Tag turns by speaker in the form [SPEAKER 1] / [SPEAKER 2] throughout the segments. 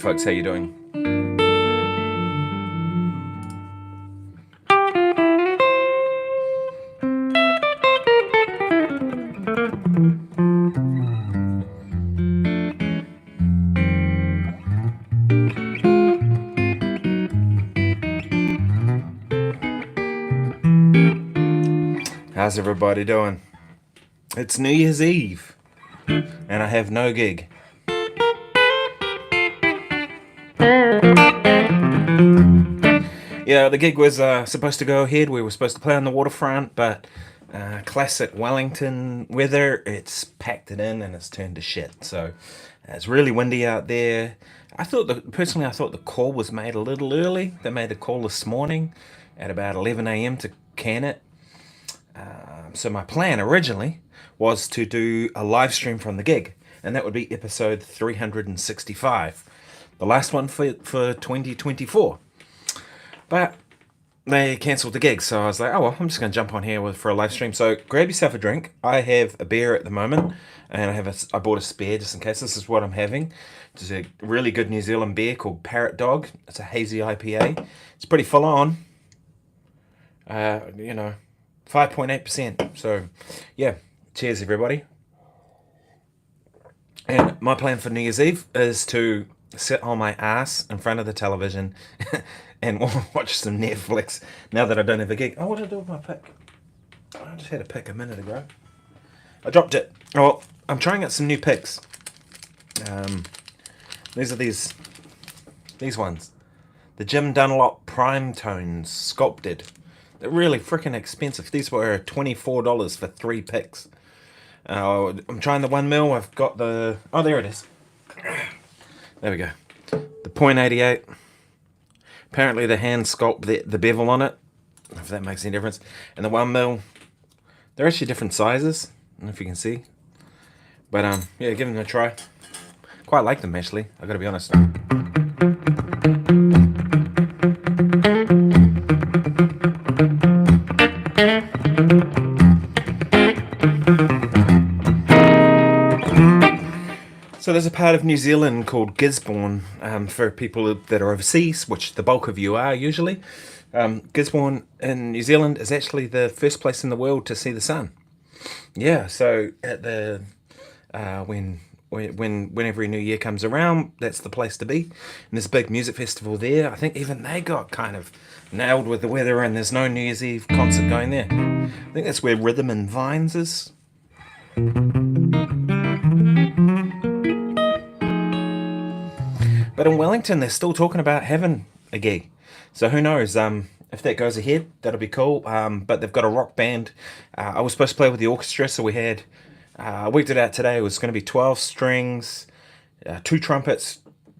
[SPEAKER 1] folks, how you doing? How's everybody doing? It's New Year's Eve, and I have no gig. Yeah, the gig was supposed to go ahead. We were supposed to play on the waterfront, but classic Wellington weather, it's packed it in and it's turned to shit. So it's really windy out there. Personally, I thought the call was made a little early. They made the call this morning at about 11 a.m. to can it. So my plan originally was to do a live stream from the gig, and that would be episode 365, the last one for 2024. But they cancelled the gig, so I was like, oh well, I'm just going to jump on here for a live stream. So grab yourself a drink. I have a beer at the moment, and I bought a spare just in case. This is what I'm having. It's a really good New Zealand beer called Parrot Dog. It's a hazy IPA. It's pretty full on. 5.8%. So, yeah. Cheers, everybody. And my plan for New Year's Eve is to sit on my ass in front of the television and watch some Netflix now that I don't have a gig. Oh, what did I do with my pick? I just had a pick a minute ago. I dropped it. Oh, well, I'm trying out some new picks. These are these ones. The Jim Dunlop Prime Tones Sculpted. They're really freaking expensive. These were $24 for 3 picks. I'm trying the 1mm. I've got the... Oh, there it is. There we go. The .88. Apparently they hand sculpt the bevel on it, if that makes any difference. And the 1mm, they're actually different sizes. I don't know if you can see. But yeah, give them a try. Quite like them, actually. I gotta be honest. So there's a part of New Zealand called Gisborne, for people that are overseas, which the bulk of you are usually. Gisborne in New Zealand is actually the first place in the world to see the sun. Yeah, so at the when every new year comes around, that's the place to be. And there's a big music festival there. I think even they got kind of nailed with the weather, and there's no New Year's Eve concert going there. I think that's where Rhythm and Vines is. But in Wellington, they're still talking about having a gig. So who knows? If that goes ahead, that'll be cool. But they've got a rock band. I was supposed to play with the orchestra, so we had... I worked it out today. It was going to be 12 strings, 2 trumpets,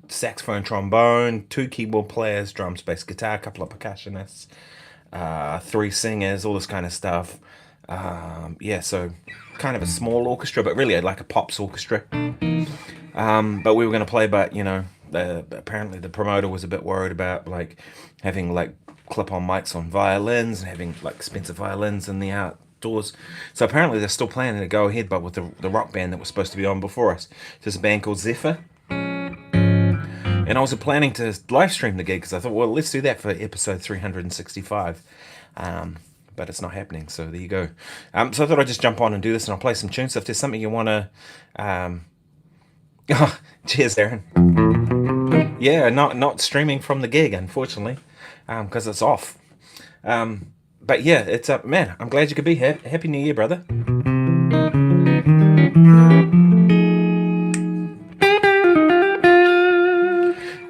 [SPEAKER 1] saxophone, trombone, 2 keyboard players, drums, bass, guitar, a couple of percussionists, 3 singers, all this kind of stuff. Yeah, so kind of a small orchestra, but really like a pops orchestra. But we were going to play, but, you know... apparently the promoter was a bit worried about like having like clip-on mics on violins and having like expensive violins in the outdoors. So apparently they're still planning to go ahead, but with the rock band that was supposed to be on before us. There's a band called Zephyr. And I was planning to live stream the gig because I thought, well, let's do that for episode 365. But it's not happening, so there you go. So I thought I'd just jump on and do this, and I'll play some tunes. So if there's something you want to... Oh, cheers, Aaron. Yeah, not streaming from the gig, unfortunately, because it's off. But yeah, it's up. Man, I'm glad you could be here. Happy New Year, brother.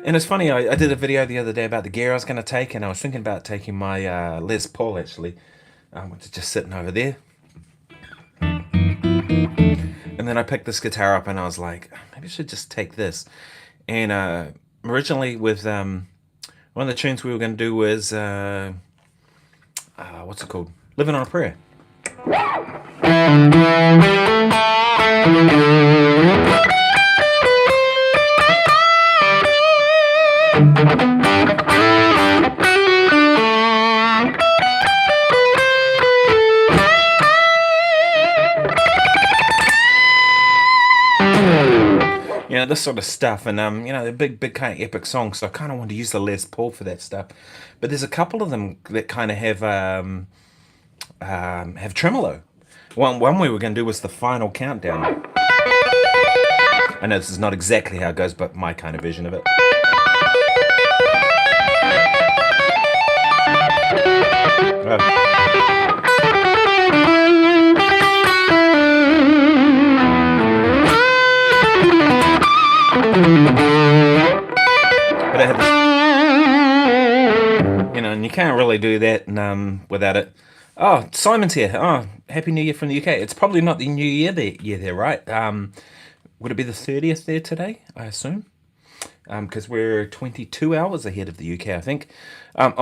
[SPEAKER 1] And it's funny, I did a video the other day about the gear I was going to take, and I was thinking about taking my Les Paul, actually, which is just sitting over there. And then I picked this guitar up, and I was like, maybe I should just take this. And originally with one of the tunes we were going to do was, what's it called? Living on a Prayer. this sort of stuff, and they're big kind of epic songs. So I kind of want to use the Les Paul for that stuff. But there's a couple of them that kind of have tremolo. One we were going to do was the final countdown. I know this is not exactly how it goes, but my kind of version of it. But I had this, and you can't really do that without it. Oh, Simon's here. Oh, Happy New Year from the UK. It's probably not the New Year there, right? Would it be the 30th there today, I assume? Because we're 22 hours ahead of the UK, I think.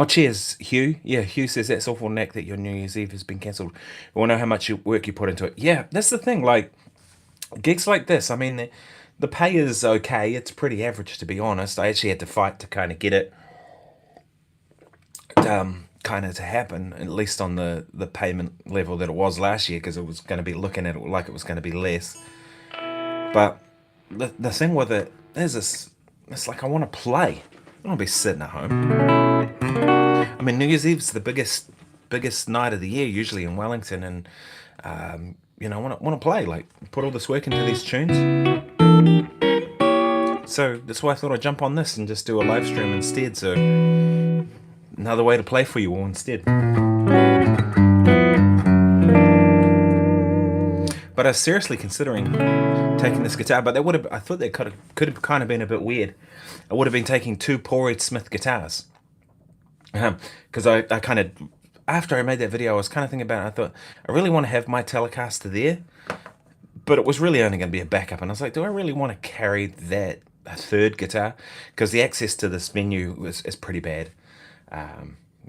[SPEAKER 1] Cheers, Hugh. Yeah, Hugh says that's awful, Nick, that your New Year's Eve has been cancelled. We want to know how much work you put into it. Yeah, that's the thing. Like, gigs like this, I mean, the pay is okay. It's pretty average, to be honest. I actually had to fight to kind of get it kind of to happen, at least on the payment level that it was last year, because it was going to be looking at it like it was going to be less. But the thing with it is it's like I want to play. I don't want to be sitting at home. I mean, New Year's Eve's the biggest night of the year, usually in Wellington, and I want to play, like put all this work into these tunes. So that's why I thought I'd jump on this and just do a live stream instead. So another way to play for you all instead. But I was seriously considering taking this guitar, but I thought that could have kind of been a bit weird. I would have been taking 2 Paul Reed Smith guitars. Because I kind of, after I made that video, I was kind of thinking about it. I thought, I really want to have my Telecaster there, but it was really only going to be a backup. And I was like, do I really want to carry a third guitar? Because the access to this venue is pretty bad.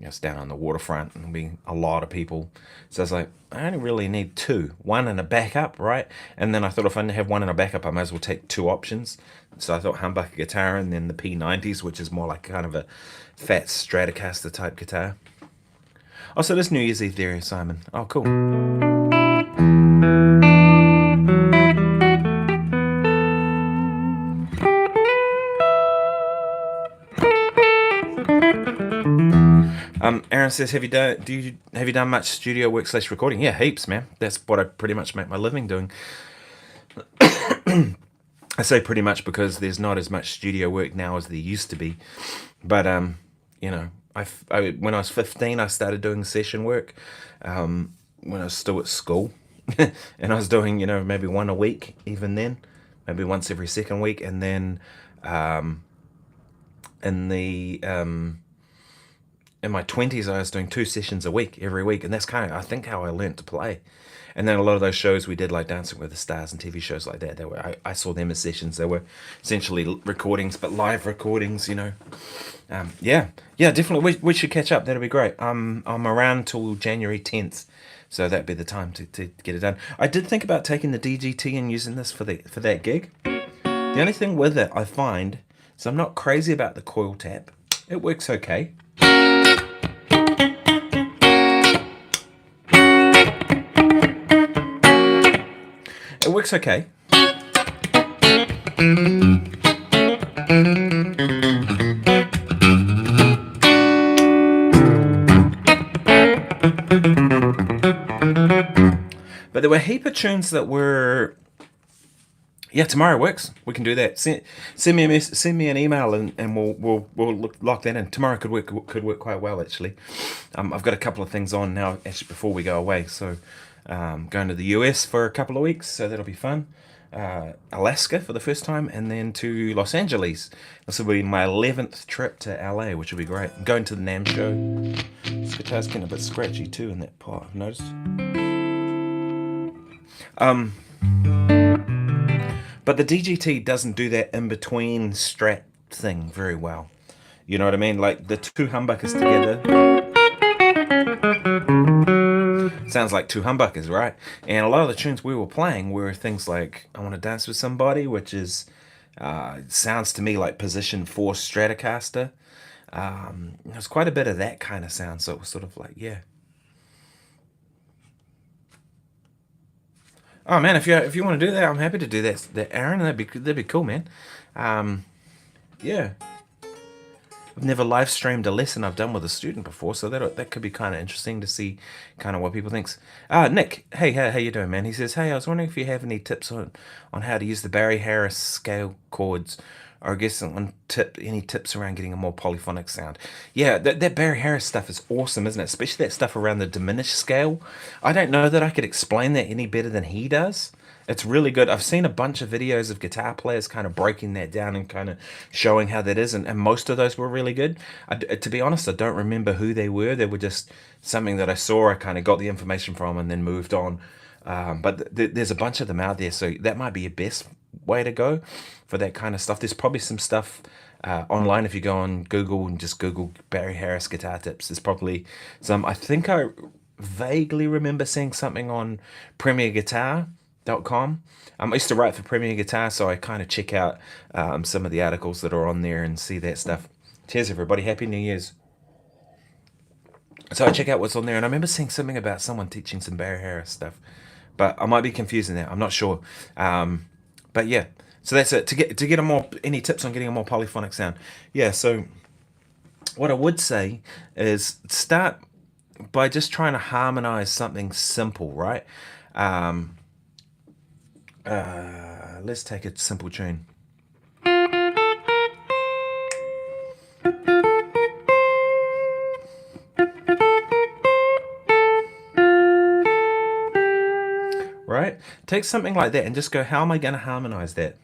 [SPEAKER 1] It's down on the waterfront, and there'll be a lot of people. So I was like, I only really need 2, one and a backup, right? And then I thought if I didn't have one and a backup, I might as well take 2 options. So I thought humbucker guitar and then the P90s, which is more like kind of a fat Stratocaster type guitar. Oh, so this New Year's Eve there, Simon. Oh, cool. Aaron says, have you done much studio work / recording? Yeah, heaps, man. That's what I pretty much make my living doing. I say pretty much because there's not as much studio work now as there used to be. But when I was 15, I started doing session work. When I was still at school, and I was doing maybe one a week, even then, maybe once every second week, and then in my 20s, I was doing 2 sessions a week, every week, and that's kind of, I think, how I learned to play. And then a lot of those shows we did, like Dancing with the Stars and TV shows like that, I saw them as sessions. They were essentially recordings, but live recordings, Yeah, definitely. We should catch up. That'll be great. I'm around till January 10th, so that'd be the time to get it done. I did think about taking the DGT and using this for that gig. The only thing with it, I find, is I'm not crazy about the coil tap. It works okay. It works okay. But there were a heap of tunes that were... Yeah, tomorrow works. We can do that. Send me an email and we'll lock that in. Tomorrow could work quite well, actually. I've got a couple of things on now actually before we go away. So going to the US for a couple of weeks, so that'll be fun. Alaska for the first time, and then to Los Angeles. This will be my 11th trip to LA, which will be great. I'm going to the NAMM show. This guitar's getting a bit scratchy too in that part, I've noticed. But the DGT doesn't do that in-between strat thing very well. You know what I mean? Like the 2 humbuckers together. Sounds like 2 humbuckers, right? And a lot of the tunes we were playing were things like I Want to Dance with Somebody, which is sounds to me like position 4 Stratocaster. There's quite a bit of that kind of sound, so it was sort of like, yeah. Oh man, if you want to do that, I'm happy to do that, Aaron. That'd be cool, man. Yeah. I've never live streamed a lesson I've done with a student before, so that could be kind of interesting to see kind of what people thinks. Nick, hey, how you doing, man? He says, hey, I was wondering if you have any tips on how to use the Barry Harris scale chords, or I guess any tips around getting a more polyphonic sound. Yeah, that Barry Harris stuff is awesome, isn't it? Especially that stuff around the diminished scale. I don't know that I could explain that any better than he does. It's really good. I've seen a bunch of videos of guitar players kind of breaking that down and kind of showing how that is, and most of those were really good. To be honest, I don't remember who they were. They were just something that I saw, I kind of got the information from and then moved on. But there's a bunch of them out there, so that might be your best way to go for that kind of stuff. There's probably some stuff online if you go on Google and just Google Barry Harris guitar tips. There's probably some. I think I vaguely remember seeing something on PremierGuitar.com. I used to write for Premier Guitar, so I kind of check out some of the articles that are on there and see that stuff. Cheers, everybody. Happy New Year's. So I check out what's on there, and I remember seeing something about someone teaching some Barry Harris stuff, but I might be confusing that. I'm not sure. But yeah, so that's it. To get any tips on getting a more polyphonic sound. Yeah. So what I would say is start by just trying to harmonize something simple, right? Let's take a simple tune. Right? Take something like that and just go, how am I going to harmonize that?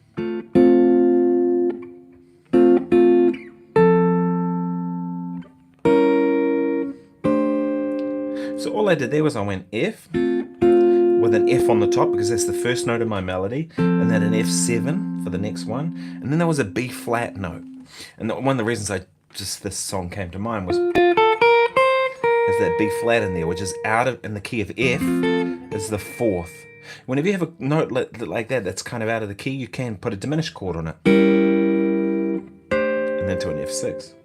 [SPEAKER 1] So all I did there was I went F with an F on the top because that's the first note of my melody, and then an F7 for the next one, and then there was a B flat note. And one of the reasons this song came to mind was there's that B flat in there, which is in the key of F, is the fourth. Whenever you have a note like that that's kind of out of the key, you can put a diminished chord on it, and then to an F6.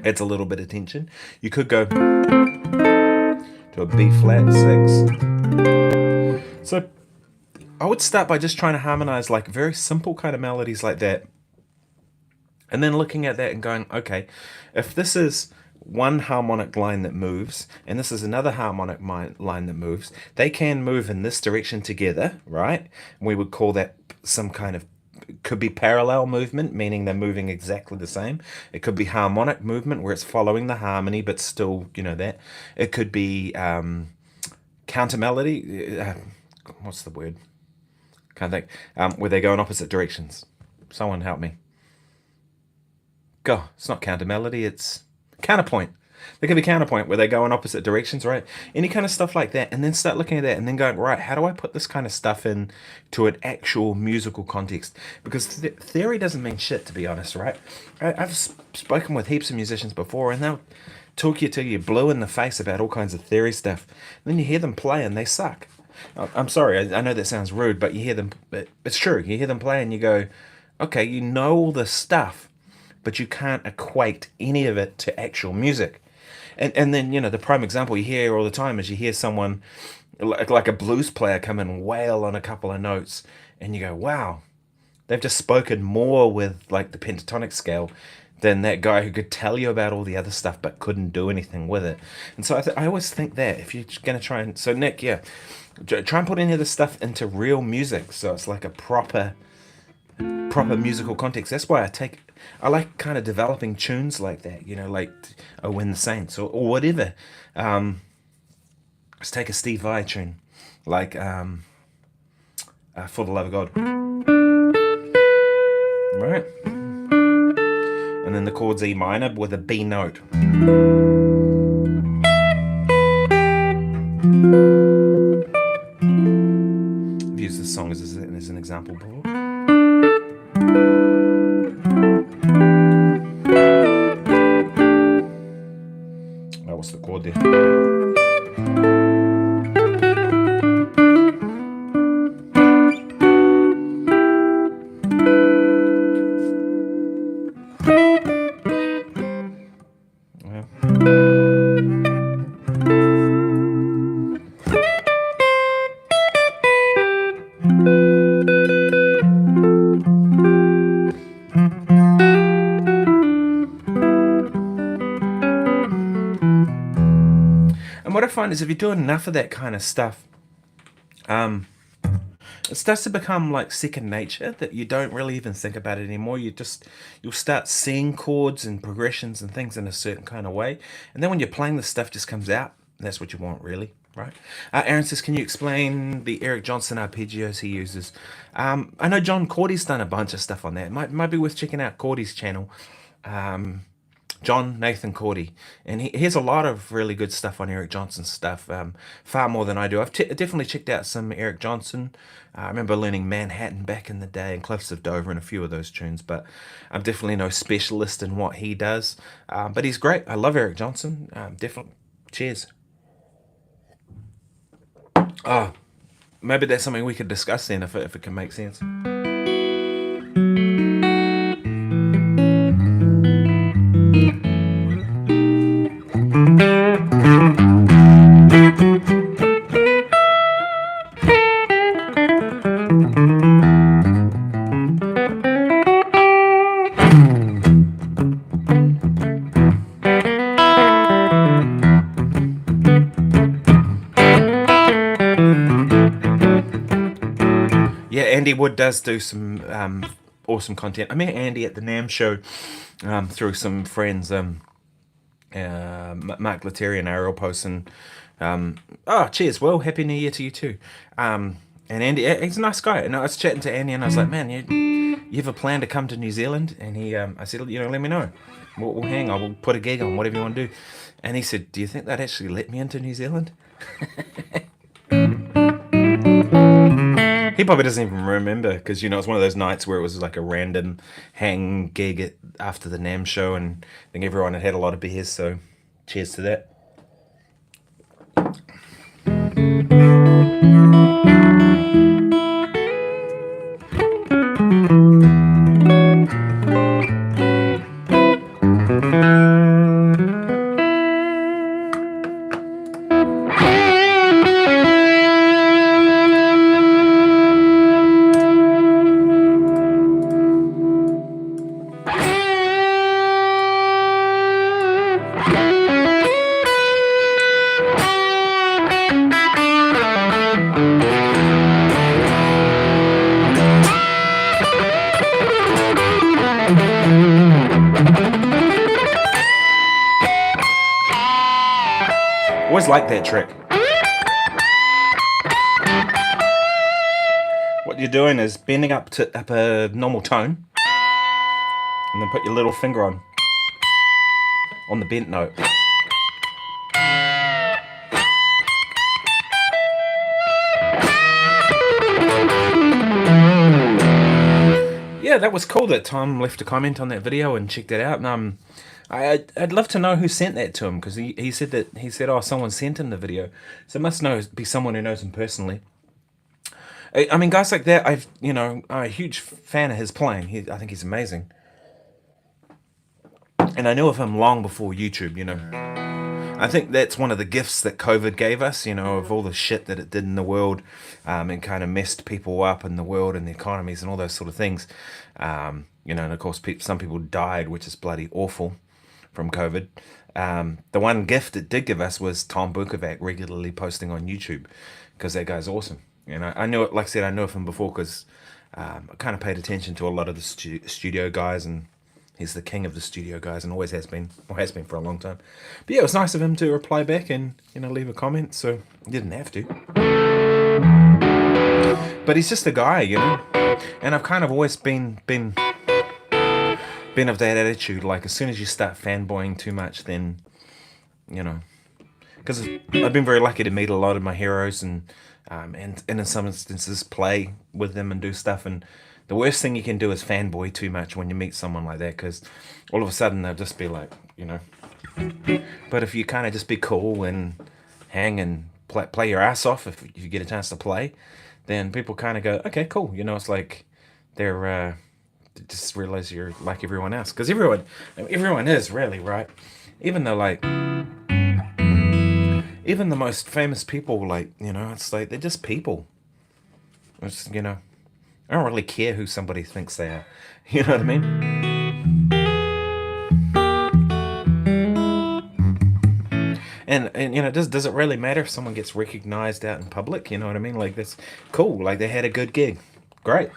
[SPEAKER 1] Adds a little bit of tension. You could go to a B flat 6. So I would start by just trying to harmonize like very simple kind of melodies like that, and then looking at that and going, okay, if this is one harmonic line that moves and this is another harmonic line that moves, they can move in this direction together, right? We would call that some kind of, could be parallel movement, meaning they're moving exactly the same. It could be harmonic movement where it's following the harmony but still, that. It could be counter melody, what's the word, can't think, where they go in opposite directions. Someone help me. It's not counter melody, it's counterpoint. There could be counterpoint where they go in opposite directions, right? Any kind of stuff like that, and then start looking at that and then going, right, how do I put this kind of stuff in to an actual musical context? Because theory doesn't mean shit, to be honest, right? I've spoken with heaps of musicians before, and they'll talk you till you're blue in the face about all kinds of theory stuff. And then you hear them play and they suck. I'm sorry, I know that sounds rude, but you hear them, it's true. You hear them play and you go, okay, you know all this stuff, but you can't equate any of it to actual music. And then, the prime example you hear all the time is you hear someone like a blues player come and wail on a couple of notes, and you go, wow, they've just spoken more with like the pentatonic scale than that guy who could tell you about all the other stuff but couldn't do anything with it. And so I always think that if you're going to try and... So Nick, yeah, try and put any of this stuff into real music so it's like a proper musical context. That's why I like kind of developing tunes like that, like Oh When the Saints or whatever. Let's take a Steve Vai tune, like For the Love of God. Right? And then the chord's E minor with a B note. I've used this song as an example before. What's the chord there? Yeah. what I find is if you're doing enough of that kind of stuff, it starts to become like second nature, that you don't really even think about it anymore. You'll start seeing chords and progressions and things in a certain kind of way. And then when you're playing, the stuff just comes out. That's what you want, really, right? Aaron says, can you explain the Eric Johnson arpeggios he uses? I know John Cordy's done a bunch of stuff on that. Might be worth checking out Cordy's channel. John Nathan Cordy, and he has a lot of really good stuff on Eric Johnson's stuff, far more than I do. I've definitely checked out some Eric Johnson. I remember learning Manhattan back in the day and Cliffs of Dover and a few of those tunes, but I'm definitely no specialist in what he does. But he's great. I love Eric Johnson. Definitely. Cheers. Maybe that's something we could discuss then, if it can make sense. Andy Wood does do some awesome content. I met Andy at the NAMM show through some friends, Mark Lettieri and Ariel Post, and cheers, well, happy new year to you too. And Andy, he's a nice guy, and I was chatting to Andy and I was like, man, you have a plan to come to New Zealand? And I said, let me know, we'll hang on, we'll put a gig on, whatever you want to do. And he said, do you think they'd actually let me into New Zealand? He probably doesn't even remember, because it's one of those nights where it was like a random hang gig after the NAMM show, and I think everyone had a lot of beers, so cheers to that. Always like that trick. What you're doing is bending up a normal tone, and then put your little finger on the bent note. Yeah, that was cool that Tom left a comment on that video and checked it out. And I'd love to know who sent that to him, because he said, oh, someone sent him the video, so it must be someone who knows him personally. I mean, guys like that, I'm a huge fan of his playing. I think he's amazing, and I knew of him long before YouTube. I think that's one of the gifts that COVID gave us, of all the shit that it did in the world, and kind of messed people up in the world and the economies and all those sort of things. And of course, some people died, which is bloody awful, from COVID. The one gift it did give us was Tom Bukovac regularly posting on YouTube, because that guy's awesome. And I knew it, like I said, I knew of him before, because I kind of paid attention to a lot of the studio guys, and he's the king of the studio guys, and always has been, or has been for a long time. But yeah, it was nice of him to reply back and leave a comment, so he didn't have to. But he's just a guy, and I've kind of always been of that attitude, like as soon as you start fanboying too much, then because I've been very lucky to meet a lot of my heroes, and in some instances play with them and do stuff, and the worst thing you can do is fanboy too much when you meet someone like that, because all of a sudden they'll just be like, but if you kind of just be cool and hang and play your ass off, if you get a chance to play, then people kind of go, okay, cool, it's like they're just realize you're like everyone else, because everyone is really, right? Even though, like, even the most famous people, like, it's like they're just people. It's, I don't really care who somebody thinks they are. You know what I mean? And does it really matter if someone gets recognized out in public? You know what I mean? Like, that's cool. Like, they had a good gig. Great.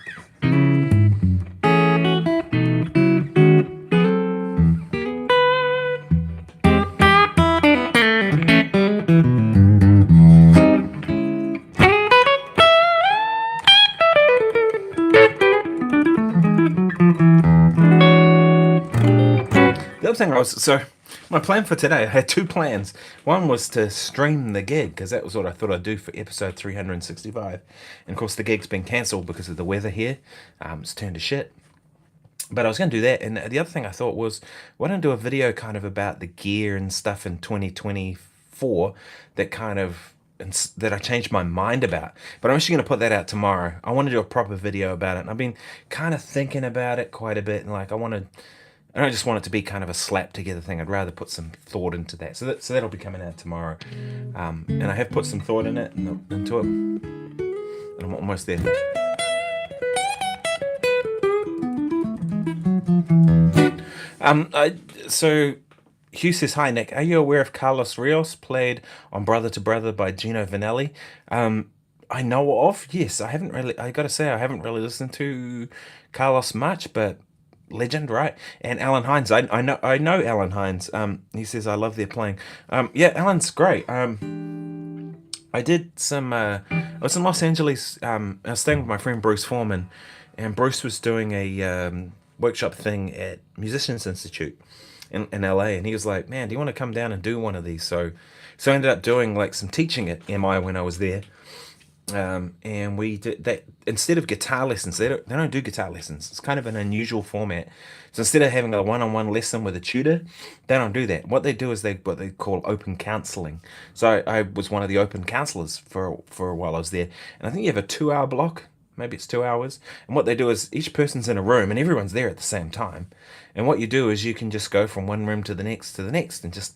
[SPEAKER 1] The other thing my plan for today, I had two plans. One was to stream the gig, because that was what I thought I'd do for episode 365. And of course, the gig's been cancelled because of the weather here. It's turned to shit. But I was going to do that. And the other thing I thought was, why don't I do a video kind of about the gear and stuff in 2024 that I changed my mind about. But I'm actually going to put that out tomorrow. I want to do a proper video about it. And I've been kind of thinking about it quite a bit. And like, I don't just want it to be kind of a slap together thing. I'd rather put some thought into that. So that'll be coming out tomorrow. And I have put some thought into it. And I'm almost there. So Hugh says, "Hi Nick, are you aware of Carlos Rios played on Brother to Brother by Gino Vanelli?" I know of, yes. I gotta say, I haven't really listened to Carlos much, but legend, right? And Alan Hines, I know Alan Hines. He says, "I love their playing." Yeah, Alan's great. I did some, I was in Los Angeles. I was staying with my friend Bruce Foreman, and Bruce was doing a workshop thing at Musicians Institute in LA, and he was like, "Man, do you want to come down and do one of these?" So I ended up doing like some teaching at MI when I was there. And we did that. Instead of guitar lessons, they don't do guitar lessons. It's kind of an unusual format. So instead of having a one-on-one lesson with a tutor, they don't do that. What they do is what they call open counseling. So I was one of the open counselors for a while I was there. And I think you have a 2-hour block. Maybe it's 2 hours. And what they do is each person's in a room and everyone's there at the same time. And what you do is you can just go from one room to the next and just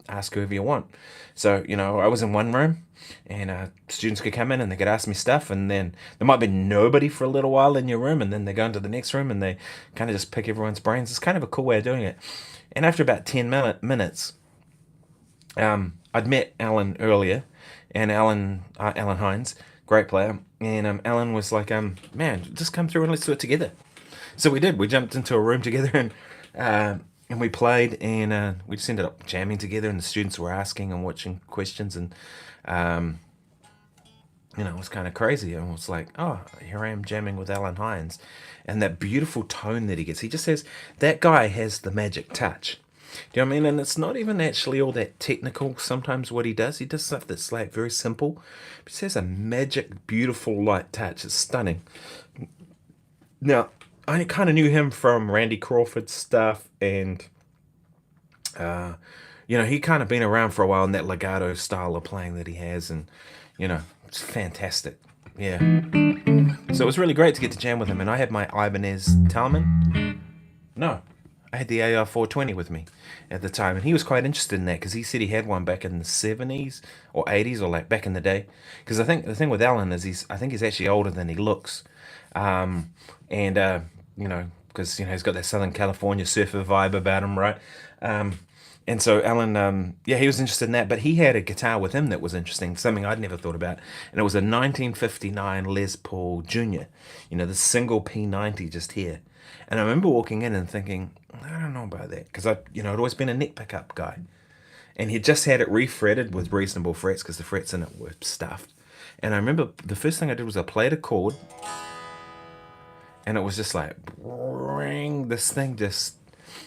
[SPEAKER 1] ask whoever you want. So, I was in one room, and students could come in and they could ask me stuff, and then there might be nobody for a little while in your room, and then they go into the next room and they kind of just pick everyone's brains. It's kind of a cool way of doing it. And after about 10 minutes, I'd met Alan earlier, and Alan Hines, great player, and Alan was like, "Man, just come through and let's do it together." So we did. We jumped into a room together, and we played, and we just ended up jamming together, and the students were asking and watching questions, and it was kind of crazy. And it was like, oh, here I am jamming with Alan Hines, and that beautiful tone that he gets. He just says, that guy has the magic touch. Do you know what I mean? And it's not even actually all that technical. Sometimes what he does stuff that's like very simple, but he has a magic, beautiful light touch. It's stunning. Now, I kind of knew him from Randy Crawford's stuff, and he kind of been around for a while in that legato style of playing that he has, and it's fantastic. Yeah. So it was really great to get to jam with him, and I had my Ibanez Talman. No, I had the AR420 with me at the time, and he was quite interested in that because he said he had one back in the 70s or 80s, or like back in the day. Because I think the thing with Alan is I think he's actually older than he looks. Because he's got that Southern California surfer vibe about him, right? And so Alan, he was interested in that, but he had a guitar with him that was interesting, something I'd never thought about, and it was a 1959 Les Paul Junior, the single P90 just here. And I remember walking in and thinking, I don't know about that, because I'd always been a neck pickup guy, and he just had it refretted with reasonable frets because the frets in it were stuffed. And I remember the first thing I did was I played a chord, and it was just like, ring. This thing just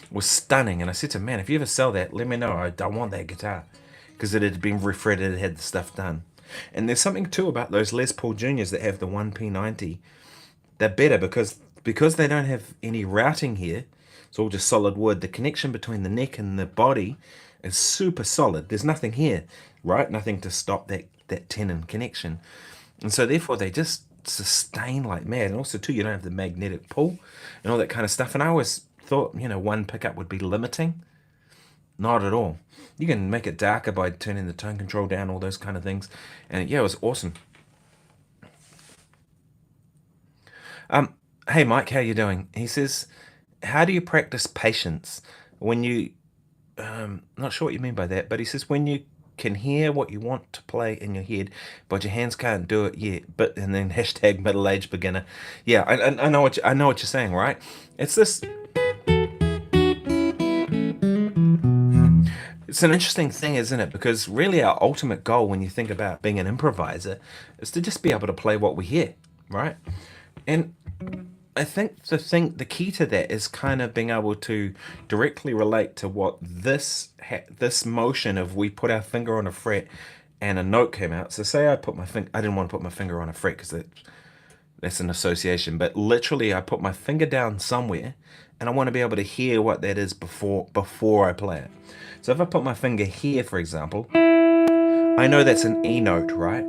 [SPEAKER 1] was stunning. And I said to him, man, if you ever sell that, let me know. I want that guitar. Because it had been refretted, it had the stuff done. And there's something too about those Les Paul Juniors that have the 1P90. They're better because they don't have any routing here. It's all just solid wood. The connection between the neck and the body is super solid. There's nothing here, right? Nothing to stop that tenon connection. And so therefore they just sustain like mad. And also too, you don't have the magnetic pull and all that kind of stuff. And I always thought, one pickup would be limiting. Not at all. You can make it darker by turning the tone control down, all those kind of things. And yeah, it was awesome. Hey Mike, how you doing? He says, how do you practice patience when you not sure what you mean by that, but he says when you can hear what you want to play in your head, but your hands can't do it yet. But and then hashtag middle-aged beginner. Yeah, I know what I know what you're saying, right? It's this. It's an interesting thing, isn't it? Because really, our ultimate goal when you think about being an improviser is to just be able to play what we hear, right? And I think the key to that is kind of being able to directly relate to what this motion of we put our finger on a fret and a note came out. So say I put my finger, I didn't want to put my finger on a fret because that's an association, but literally I put my finger down somewhere and I want to be able to hear what that is before I play it. So if I put my finger here, for example, I know that's an E note, right?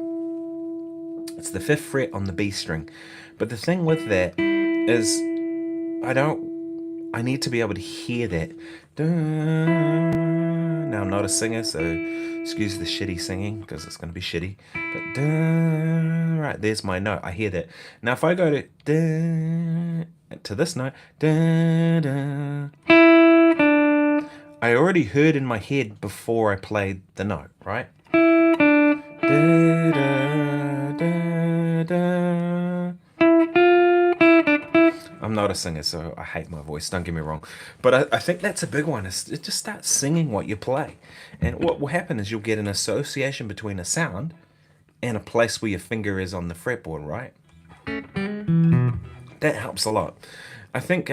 [SPEAKER 1] It's the 5th fret on the B string. But the thing with that is I need to be able to hear that. Now I'm not a singer, so excuse the shitty singing because it's going to be shitty. But right, there's my note. I hear that. Now if I go to this note, I already heard in my head before I played the note, right? I'm not a singer, so I hate my voice, don't get me wrong. But I think that's a big one, is just start singing what you play. And what will happen is you'll get an association between a sound and a place where your finger is on the fretboard, right? That helps a lot. I think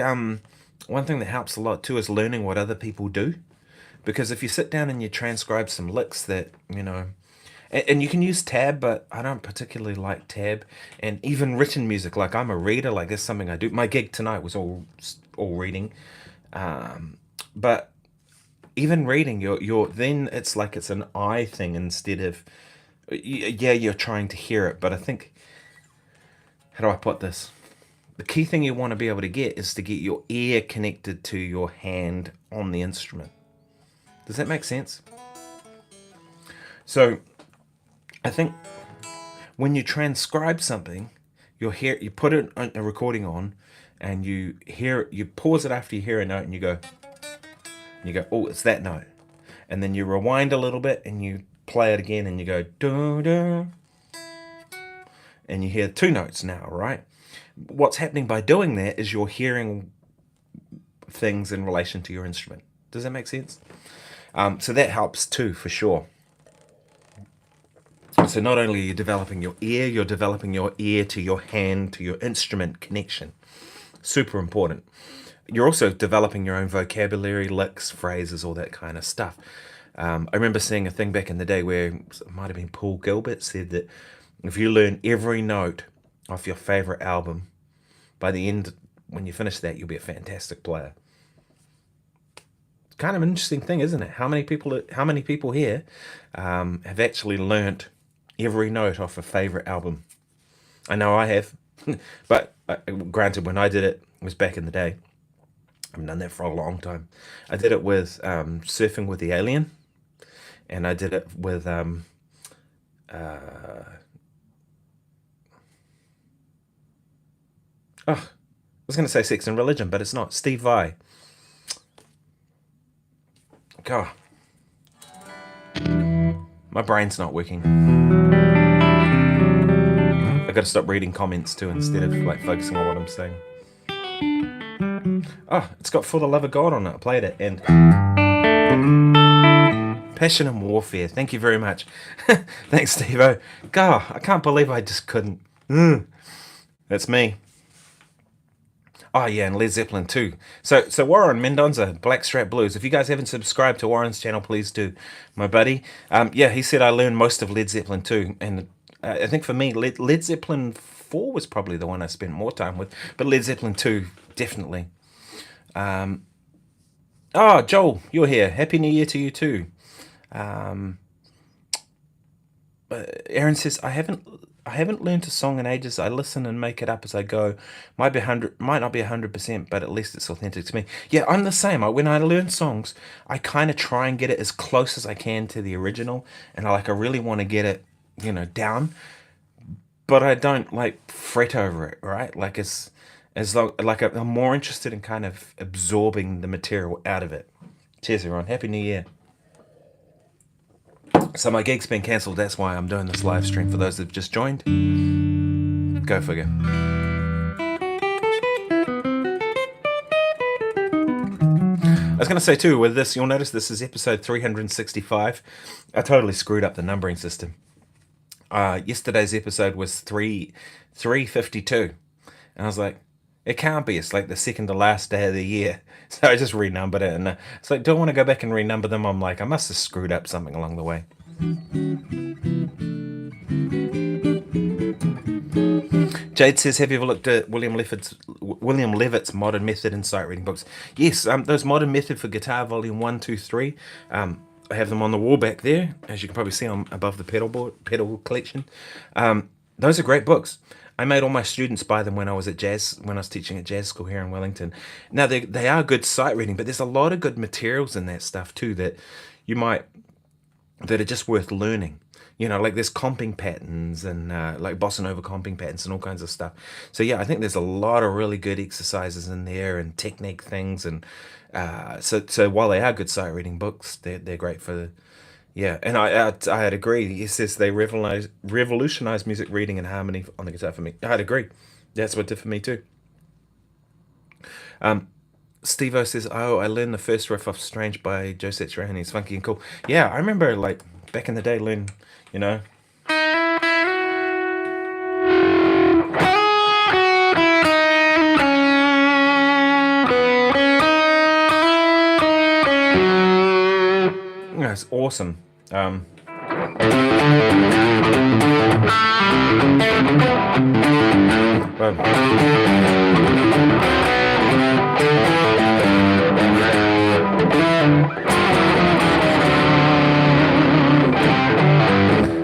[SPEAKER 1] one thing that helps a lot too is learning what other people do. Because if you sit down and you transcribe some licks that, and you can use tab, but I don't particularly like tab. And even written music, like I'm a reader, like that's something I do. My gig tonight was all reading. But even reading, you're then it's like it's an eye thing instead of, yeah, you're trying to hear it. But I think, how do I put this? The key thing you want to be able to get is to get your ear connected to your hand on the instrument. Does that make sense? So I think when you transcribe something, you put it on a recording on, and you pause it after you hear a note, and you go, oh, it's that note, and then you rewind a little bit, and you play it again, and you go, do do, and you hear 2 notes now, right? What's happening by doing that is you're hearing things in relation to your instrument. Does that make sense? So that helps too, for sure. So not only are you developing your ear, you're developing your ear to your hand, to your instrument connection. Super important. You're also developing your own vocabulary, licks, phrases, all that kind of stuff. I remember seeing a thing back in the day where it might have been Paul Gilbert said that if you learn every note off your favorite album, by the end, when you finish that, you'll be a fantastic player. It's kind of an interesting thing, isn't it? How many people here have actually learnt every note off a favorite album? I know I have, but granted, when I did it, it was back in the day. I haven't done that for a long time. I did it with Surfing with the Alien, and I did it with I was going to say Sex and Religion, but it's not. Steve Vai. God. My brain's not working. I got to stop reading comments too instead of like focusing on what I'm saying. Oh, it's got For the Love of God on it. I played it, and Passion and Warfare. Thank you very much. Thanks, Steve-O. God, I can't believe I just couldn't. That's me. Oh yeah, and Led Zeppelin too. So Warren Mendonza, Blackstrap Blues. If you guys haven't subscribed to Warren's channel, please do, my buddy. Yeah, he said I learned most of Led Zeppelin too, and I think for me, Led Zeppelin 4 was probably the one I spent more time with, but Led Zeppelin 2 definitely. Oh, Joel, you're here. Happy New Year to you too. Aaron says I haven't learned a song in ages. I listen and make it up as I go. Might not be 100%, but at least it's authentic to me. Yeah, I'm the same. When I learn songs, I kind of try and get it as close as I can to the original, and I really want to get it, down. But I don't fret over it, right? I'm more interested in kind of absorbing the material out of it. Cheers, everyone. Happy New Year. So my gig's been cancelled. That's why I'm doing this live stream for those that have just joined. Go figure. I was going to say too, with this, you'll notice this is episode 365. I totally screwed up the numbering system. Yesterday's episode was 352. And I was like, it can't be. It's like the second to last day of the year. So I just renumbered it. And it's like, don't want to go back and renumber them. I'm like, I must have screwed up something along the way. Jade says, have you ever looked at William Levitt's Modern Method and Sight Reading books? Yes, those Modern Method for Guitar Volume 1, 2, 3. I have them on the wall back there, as you can probably see on above the pedal collection. Those are great books. I made all my students buy them when I was teaching at jazz school here in Wellington. Now they are good sight reading, but there's a lot of good materials in that stuff too that are just worth learning. You know, like there's comping patterns and like bossa nova comping patterns and all kinds of stuff. So yeah, I think there's a lot of really good exercises in there and technique things. And so while they are good sight reading books, they're great for yeah. And I'd agree. He says they revolutionized music reading and harmony on the guitar for me. I'd agree. That's what it did for me too. Steve-O says, oh, I learned the first riff off Strange by Joe Satriani. It's funky and cool. Yeah, I remember like back in the day learning, you know. That's awesome.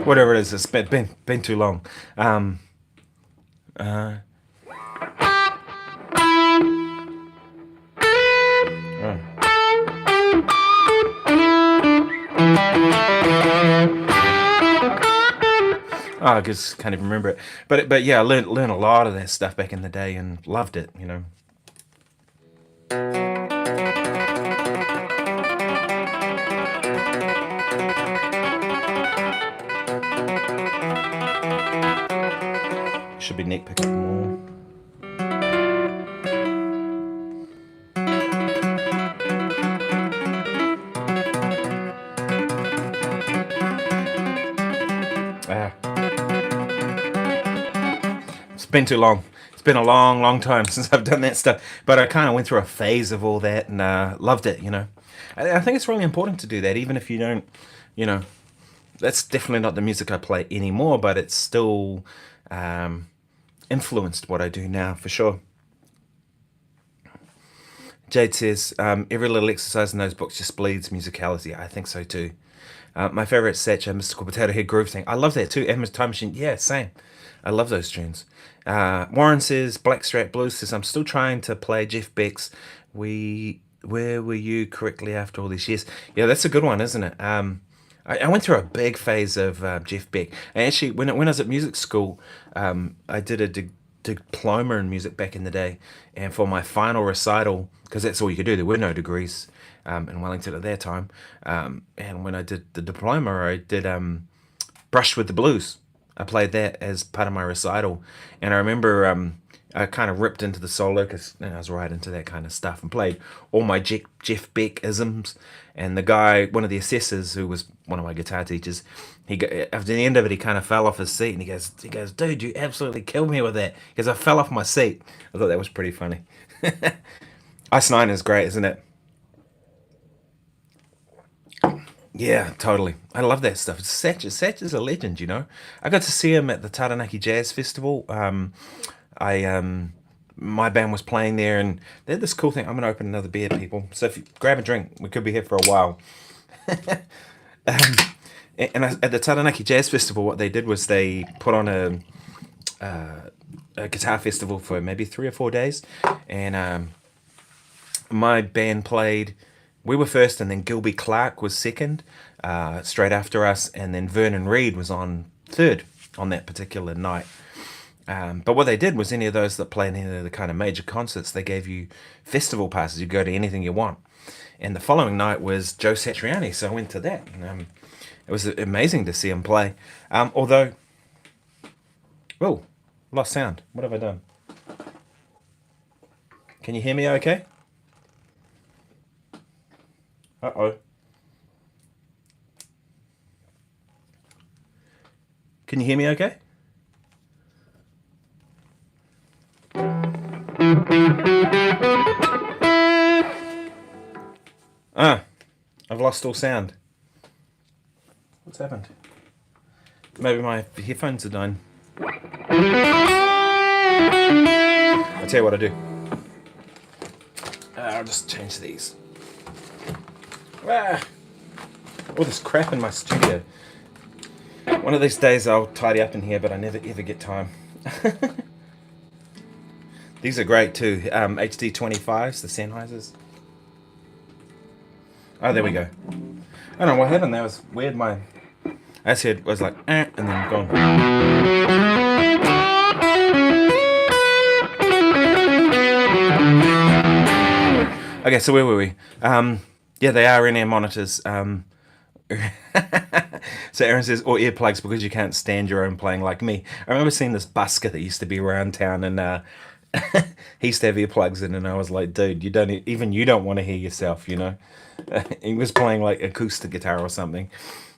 [SPEAKER 1] Whatever it is, it's been too long. I just can't even remember it. But yeah, I learned a lot of that stuff back in the day and loved it, you know. Should be Nick pick up more. It's been too long. It's been a long time since I've done that stuff. But I kind of went through a phase of all that and loved it, you know. I think it's really important to do that, even if you don't, you know. That's definitely not the music I play anymore, but it's still influenced what I do now, for sure. Jade says, every little exercise in those books just bleeds musicality. I think so too. My favourite Satcher, Mystical Potato Head Groove thing. I love that too. Emma's Time Machine. Yeah, same. I love those tunes. Warren says, Blackstrat Blues says, I'm still trying to play Jeff Beck's Where Were You correctly after all these years. Yeah, that's a good one, isn't it? I went through a big phase of Jeff Beck. And actually, when I was at music school, I did a diploma in music back in the day. And for my final recital, because that's all you could do, there were no degrees in Wellington at that time. And when I did the diploma, I did Brush with the Blues. I played that as part of my recital. And I remember I kind of ripped into the solo because I was right into that kind of stuff and played all my Jeff Beck isms. And the guy, one of the assessors, who was one of my guitar teachers, after the end of it, he kind of fell off his seat and he goes, dude, you absolutely killed me with that. Because I fell off my seat. I thought that was pretty funny. Ice Nine is great, isn't it? Yeah, totally. I love that stuff. Satcher's a legend, you know. I got to see him at the Taranaki Jazz Festival. My band was playing there, and they had this cool thing. I'm going to open another beer, people. So if you grab a drink, we could be here for a while. At the Taranaki Jazz Festival, what they did was they put on a guitar festival for maybe 3 or 4 days, and my band played. We were first, and then Gilby Clark was second, straight after us, and then Vernon Reid was on third on that particular night. But what they did was any of those that play any of the kind of major concerts, they gave you festival passes. You go to anything you want. And the following night was Joe Satriani, so I went to that. And, it was amazing to see him play. Although, oh, lost sound. What have I done? Can you hear me okay? Uh-oh. Can you hear me okay? I've lost all sound. What's happened? Maybe my headphones are done. I'll tell you what I do. I'll just change these. All this crap in my studio. One of these days I'll tidy up in here, but I never ever get time. These are great too. HD 25s, the Sennheisers. Oh, there we go. I don't know what happened. That was weird. My head was like, and then gone. Okay, so where were we? Yeah, they are in-ear monitors. So Aaron says, or earplugs because you can't stand your own playing like me. I remember seeing this busker that used to be around town, and he used to have earplugs in, and I was like, dude, you don't want to hear yourself, you know. He was playing like acoustic guitar or something.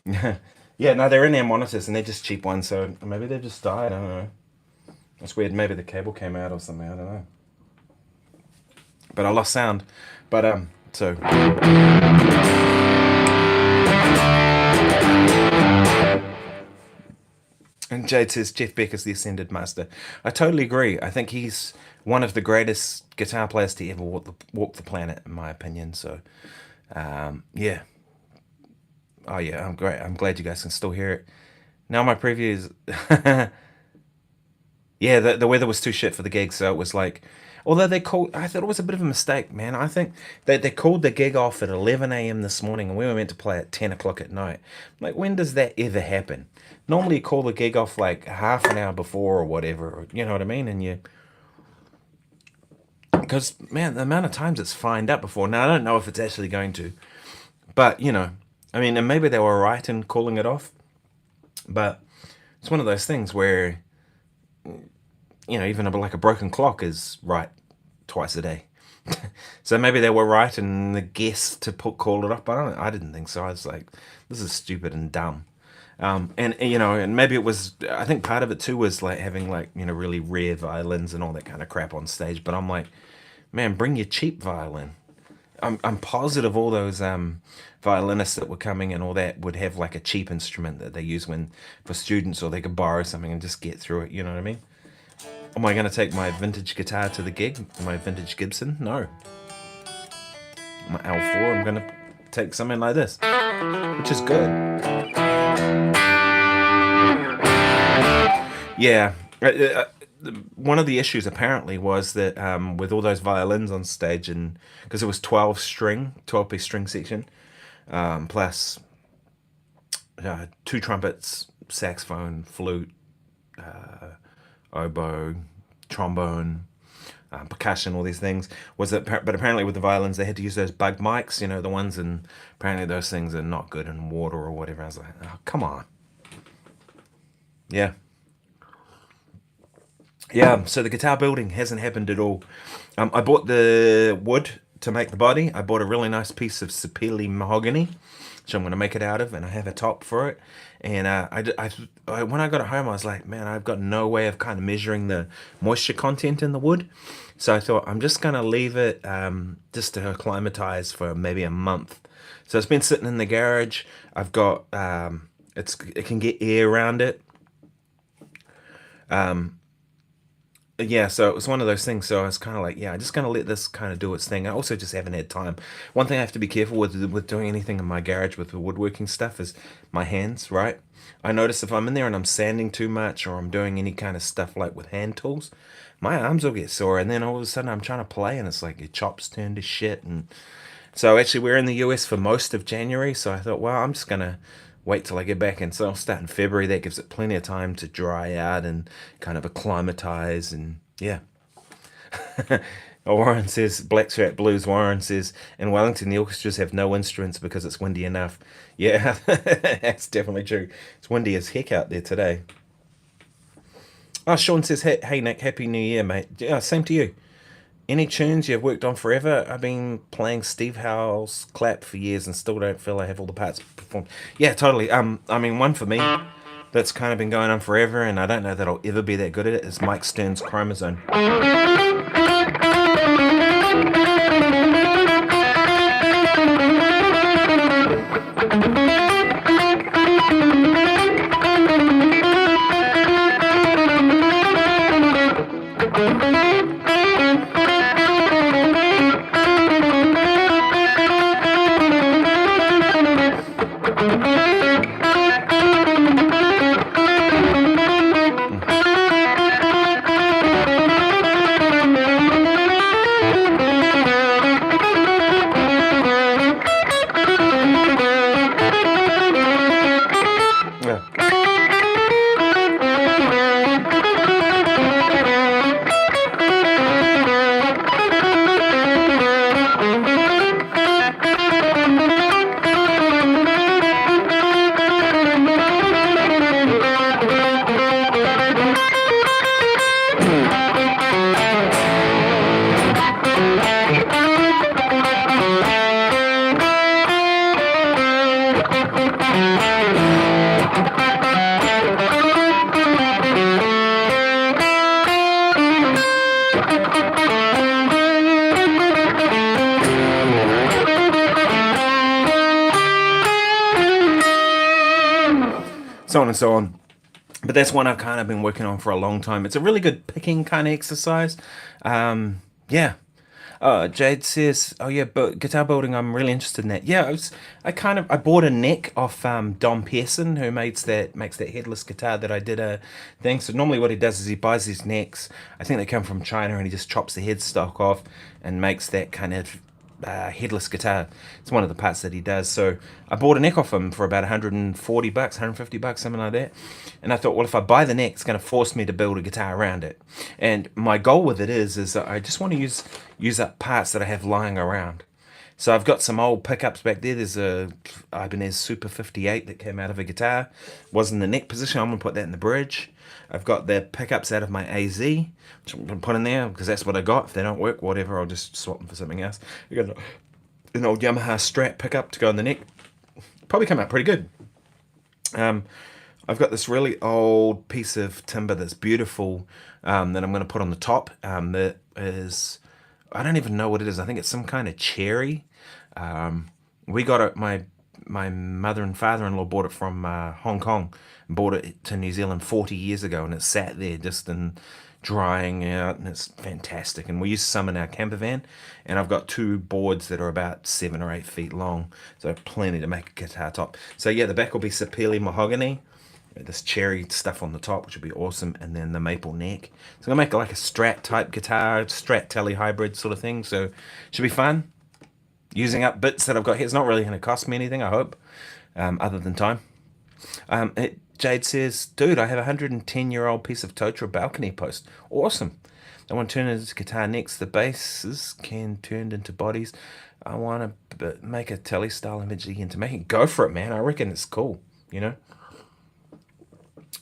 [SPEAKER 1] Yeah, no, they're in-ear monitors, and they're just cheap ones, so maybe they've just died. I don't know. That's weird. Maybe the cable came out or something. I don't know. But I lost sound. But so. And Jade says Jeff Beck is the Ascended Master. I totally agree. I think he's one of the greatest guitar players to ever walk the planet, in my opinion. So, yeah. Oh yeah, I'm great. I'm glad you guys can still hear it. Now my preview is, yeah, the weather was too shit for the gig, so it was like, although I thought it was a bit of a mistake, man. I think they called the gig off at 11 a.m. this morning, and we were meant to play at 10 o'clock at night. Like, when does that ever happen? Normally you call the gig off like half an hour before or whatever, or, you know what I mean? And because, man, the amount of times it's fined up before. Now, I don't know if it's actually going to, but, you know, I mean, and maybe they were right in calling it off, but it's one of those things where, you know, even like a broken clock is right twice a day. So maybe they were right in the guess to call it off, but I didn't think so. I was like, this is stupid and dumb. And you know, and maybe it was, I think part of it too was like having like, you know, really rare violins and all that kind of crap on stage. But I'm like, man, bring your cheap violin. I'm positive all those violinists that were coming and all that would have like a cheap instrument that they use for students, or they could borrow something and just get through it. You know what I mean? Am I going to take my vintage guitar to the gig? My vintage Gibson? No. My L4, I'm going to take something like this, which is good. Yeah. One of the issues apparently was that with all those violins on stage, and because it was 12-piece string section, plus 2 trumpets, saxophone, flute, oboe, trombone, percussion, all these things, but apparently with the violins they had to use those bug mics, you know, the ones, and apparently those things are not good in water or whatever. I was like, oh, come on. Yeah, so the guitar building hasn't happened at all. I bought the wood to make the body. I bought a really nice piece of sapele mahogany, which I'm going to make it out of, and I have a top for it. And when I got it home, I was like, man, I've got no way of kind of measuring the moisture content in the wood. So I thought, I'm just going to leave it just to acclimatize for maybe a month. So it's been sitting in the garage. I've got, it can get air around it. Yeah, so it was one of those things. So I was kind of like, yeah, I'm just going to let this kind of do its thing. I also just haven't had time. One thing I have to be careful with doing anything in my garage with the woodworking stuff is my hands, right? I notice if I'm in there and I'm sanding too much, or I'm doing any kind of stuff like with hand tools, my arms will get sore. And then all of a sudden I'm trying to play and it's like your chops turn to shit. And so actually we're in the US for most of January. So I thought, well, I'm just going to wait till I get back. And so I'll start in February. That gives it plenty of time to dry out and kind of acclimatize. And yeah. Warren says, Blackstrap Blues, Warren says, in Wellington, the orchestras have no instruments because it's windy enough. Yeah, that's definitely true. It's windy as heck out there today. Oh, Sean says, hey Nick, Happy New Year, mate. Yeah, same to you. Any tunes you've worked on forever? I've been playing Steve Howe's Clap for years and still don't feel I have all the parts performed. Yeah, totally. I mean, one for me that's kind of been going on forever, and I don't know that I'll ever be that good at it, is Mike Stern's Chromosome. So on and so on. But that's one I've kind of been working on for a long time. It's a really good picking kind of exercise. Yeah. Jade says, oh yeah, but guitar building, I'm really interested in that. Yeah, I bought a neck off Dom Pearson, who makes that headless guitar that I did a thing. So normally what he does is he buys these necks. I think they come from China, and he just chops the headstock off and makes that kind of headless guitar. It's one of the parts that he does. So I bought a neck off him for about $140, $150, something like that. And I thought, well, if I buy the neck, it's going to force me to build a guitar around it. And my goal with it is that I just want to use up parts that I have lying around. So I've got some old pickups back there. There's a Ibanez Super 58 that came out of a guitar. Was in the neck position. I'm going to put that in the bridge. I've got the pickups out of my AZ, which I'm going to put in there because that's what I got. If they don't work, whatever, I'll just swap them for something else. I got an old Yamaha Strat pickup to go in the neck. Probably come out pretty good. I've got this really old piece of timber that's beautiful that I'm going to put on the top. That is, I don't even know what it is. I think it's some kind of cherry. We got it, my mother and father-in-law bought it from Hong Kong and bought it to New Zealand 40 years ago, and it sat there just in drying out, and it's fantastic. And we use some in our camper van, and I've got two boards that are about 7 or 8 feet long, so plenty to make a guitar top. So yeah, the back will be Sapele mahogany, this cherry stuff on the top, which will be awesome, and then the maple neck. So I'm gonna make like a Strat type guitar, Strat Tele hybrid sort of thing. So should be fun. Using up bits that I've got here. It's not really going to cost me anything, I hope, other than time. Jade says, dude, I have a 110-year-old piece of Totra balcony post. Awesome. I want to turn it into guitar necks. The basses can turn into bodies. I want to make a tele style image again to make it. Go for it, man. I reckon it's cool, you know.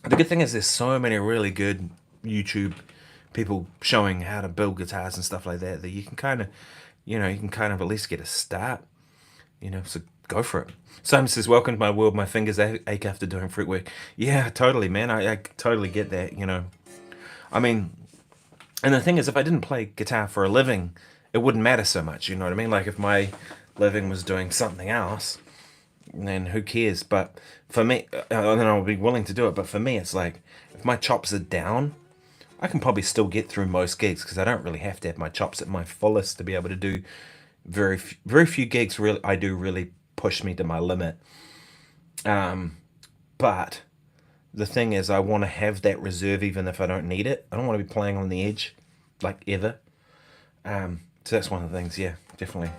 [SPEAKER 1] The good thing is there's so many really good YouTube people showing how to build guitars and stuff like that you can kind of, you can at least get a start, so go for it. Simon says, welcome to my world. My fingers ache after doing fruit work. Yeah, totally, man. I totally get that, I mean, and the thing is, if I didn't play guitar for a living, it wouldn't matter so much, you know what I mean? Like, if my living was doing something else, then who cares? But for me, then I'll be willing to do it. But for me, it's like, if my chops are down, I can probably still get through most gigs because I don't really have to have my chops at my fullest to be able to do very few gigs. I do really push me to my limit. But the thing is, I want to have that reserve even if I don't need it. I don't want to be playing on the edge, like, ever. So that's one of the things, yeah, definitely.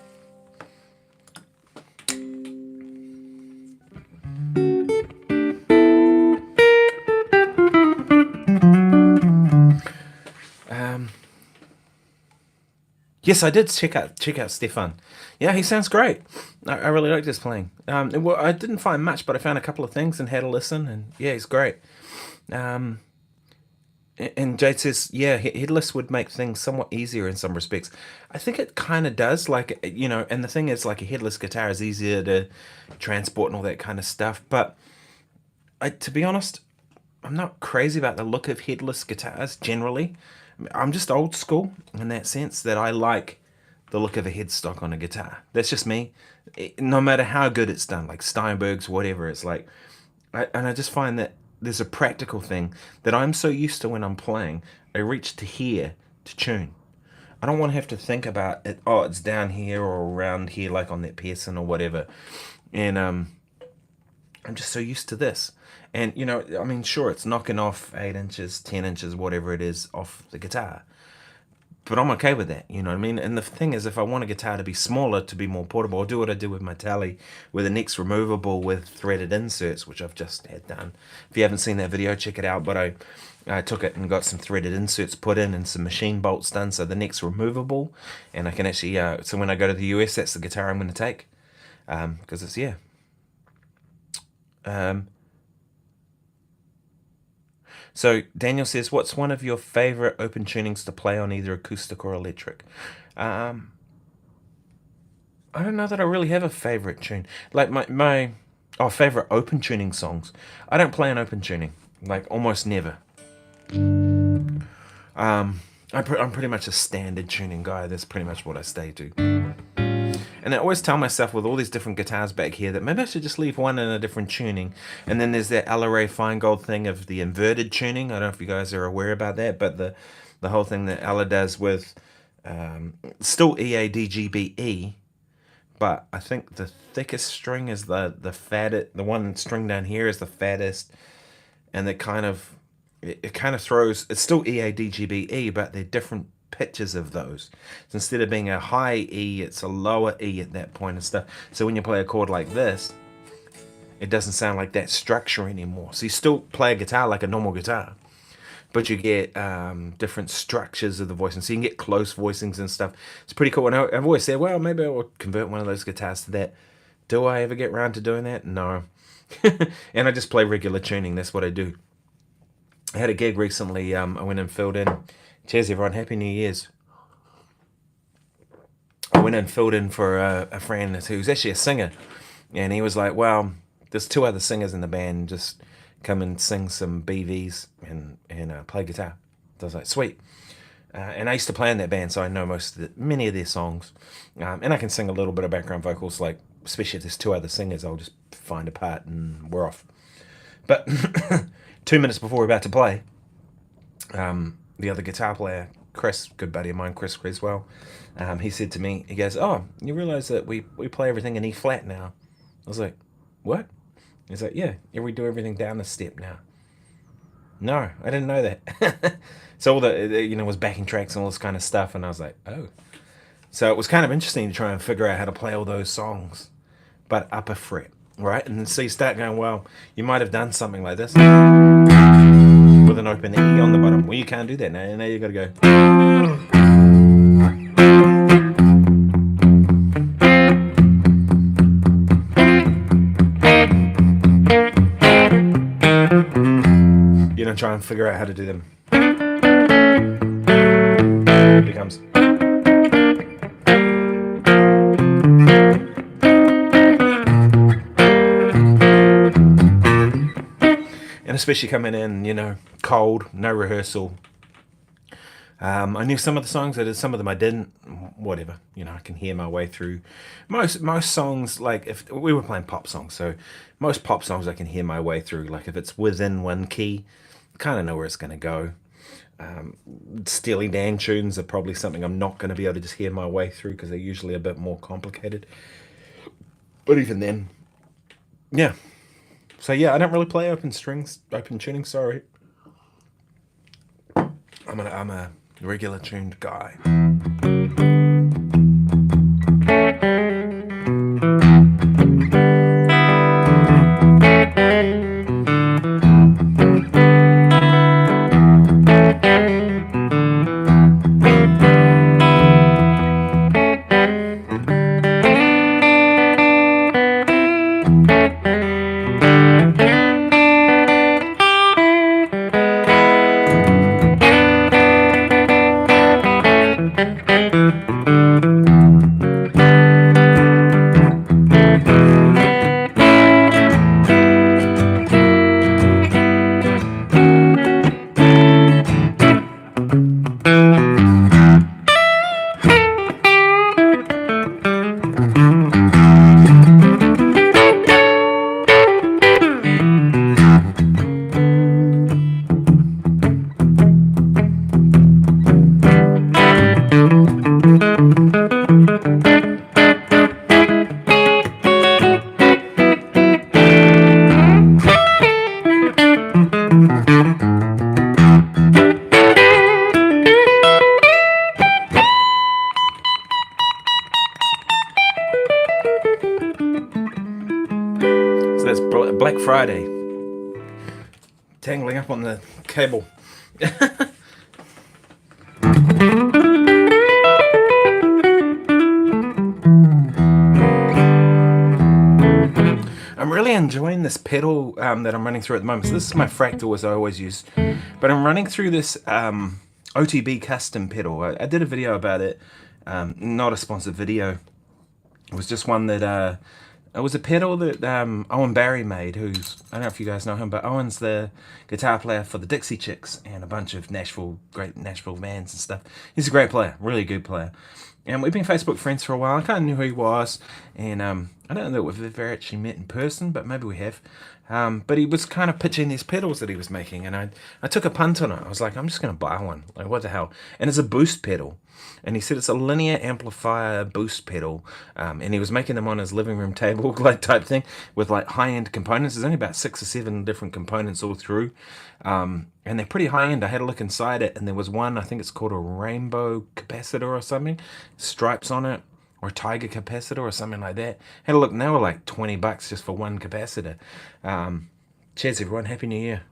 [SPEAKER 1] Yes, I did check out Stefan. Yeah, he sounds great. I really liked his playing. Well, I didn't find much, but I found a couple of things and had a listen, and yeah, he's great. Um, and Jade says, yeah, headless would make things somewhat easier in some respects. I think it kind of does, like, and the thing is, like, a headless guitar is easier to transport and all that kind of stuff. But to be honest, I'm not crazy about the look of headless guitars generally. I'm just old school in that sense that I like the look of a headstock on a guitar. That's just me. No matter how good it's done, like Steinberg's, whatever, it's like, and I just find that there's a practical thing that I'm so used to when I'm playing. I reach to here to tune. I don't want to have to think about it. Oh, it's down here or around here, like on that Pearson or whatever. And I'm just so used to this. And, I mean, sure, it's knocking off 8 inches, 10 inches, whatever it is, off the guitar. But I'm okay with that, you know what I mean? And the thing is, if I want a guitar to be smaller, to be more portable, I'll do what I do with my Tele, where the neck's removable with threaded inserts, which I've just had done. If you haven't seen that video, check it out. But I took it and got some threaded inserts put in and some machine bolts done, so the neck's removable. And I can actually, so when I go to the US, that's the guitar I'm going to take. Because it's, yeah. So Daniel says, what's one of your favorite open tunings to play on either acoustic or electric? I don't know that I really have a favorite tune. Like my favorite open tuning songs. I don't play an open tuning, like almost never. I'm pretty much a standard tuning guy. That's pretty much what I stay to. And I always tell myself with all these different guitars back here that maybe I should just leave one in a different tuning. And then there's that LRA Feingold thing of the inverted tuning. I don't know if you guys are aware about that, but the whole thing that Ella does with still EADGBE, but I think the thickest string is the fattest. The one string down here is the fattest, and it kind of throws. It's still EADGBE, but they're different pitches of those. So instead of being a high E, it's a lower E at that point and stuff. So when you play a chord like this, it doesn't sound like that structure anymore. So you still play a guitar like a normal guitar, but you get different structures of the voice, and so you can get close voicings and stuff. It's pretty cool. And I've always said, well, maybe I'll convert one of those guitars to that. Do I ever get around to doing that? No. And I just play regular tuning. That's what I do. I had a gig recently. I went and filled in. Cheers, everyone. Happy New Year's. I went and filled in for a friend who's actually a singer. And he was like, well, there's 2 other singers in the band. Just come and sing some BVs and play guitar. So I was like, sweet. And I used to play in that band, so I know many of their songs. And I can sing a little bit of background vocals, like, especially if there's 2 other singers, I'll just find a part and we're off. But 2 minutes before we're about to play, the other guitar player, Chris, good buddy of mine, Chris Creswell, he said to me, he goes, oh, you realize that we play everything in E flat now? I was like, what? He's like, yeah, we do everything down a step now. No, I didn't know that. So all the was backing tracks and all this kind of stuff, and I was like, oh. So it was kind of interesting to try and figure out how to play all those songs, but upper fret, right? And so you start going, well, you might have done something like this with an open E on the bottom. Well, you can't do that now. Now you got to go. Try and figure out how to do them. Here it comes. And especially coming in, cold, no rehearsal. I knew some of the songs, I did some of them I didn't. Whatever, I can hear my way through. Most songs, like if we were playing pop songs, so most pop songs I can hear my way through. Like if it's within one key, kind of know where it's going to go. Steely Dan tunes are probably something I'm not going to be able to just hear my way through because they're usually a bit more complicated. But even then, yeah. So yeah, I don't really play open tuning. Sorry, I'm a regular tuned guy. Black Friday. Tangling up on the cable. I'm really enjoying this pedal that I'm running through at the moment. So this is my Fractal, as I always use. But I'm running through this OTB custom pedal. I did a video about it. Not a sponsored video. It was just one that... it was a pedal that Owen Barry made, who's... I don't know if you guys know him, but Owen's the guitar player for the Dixie Chicks and a bunch of great Nashville bands and stuff. He's a great player, really good player. And we've been Facebook friends for a while. I kind of knew who he was, and I don't know that we've ever actually met in person, but maybe we have. But he was kind of pitching these pedals that he was making, and I took a punt on it. I was like, I'm just going to buy one. Like, what the hell? And it's a boost pedal. And he said it's a linear amplifier boost pedal, and he was making them on his living room table, like type thing, with like high-end components. There's only about 6 or 7 different components all through, and they're pretty high-end. I had a look inside it, and there was one, I think it's called a rainbow capacitor or something, stripes on it, or a tiger capacitor or something like that. Had a look, and they were like $20 just for one capacitor. Cheers everyone, Happy New Year.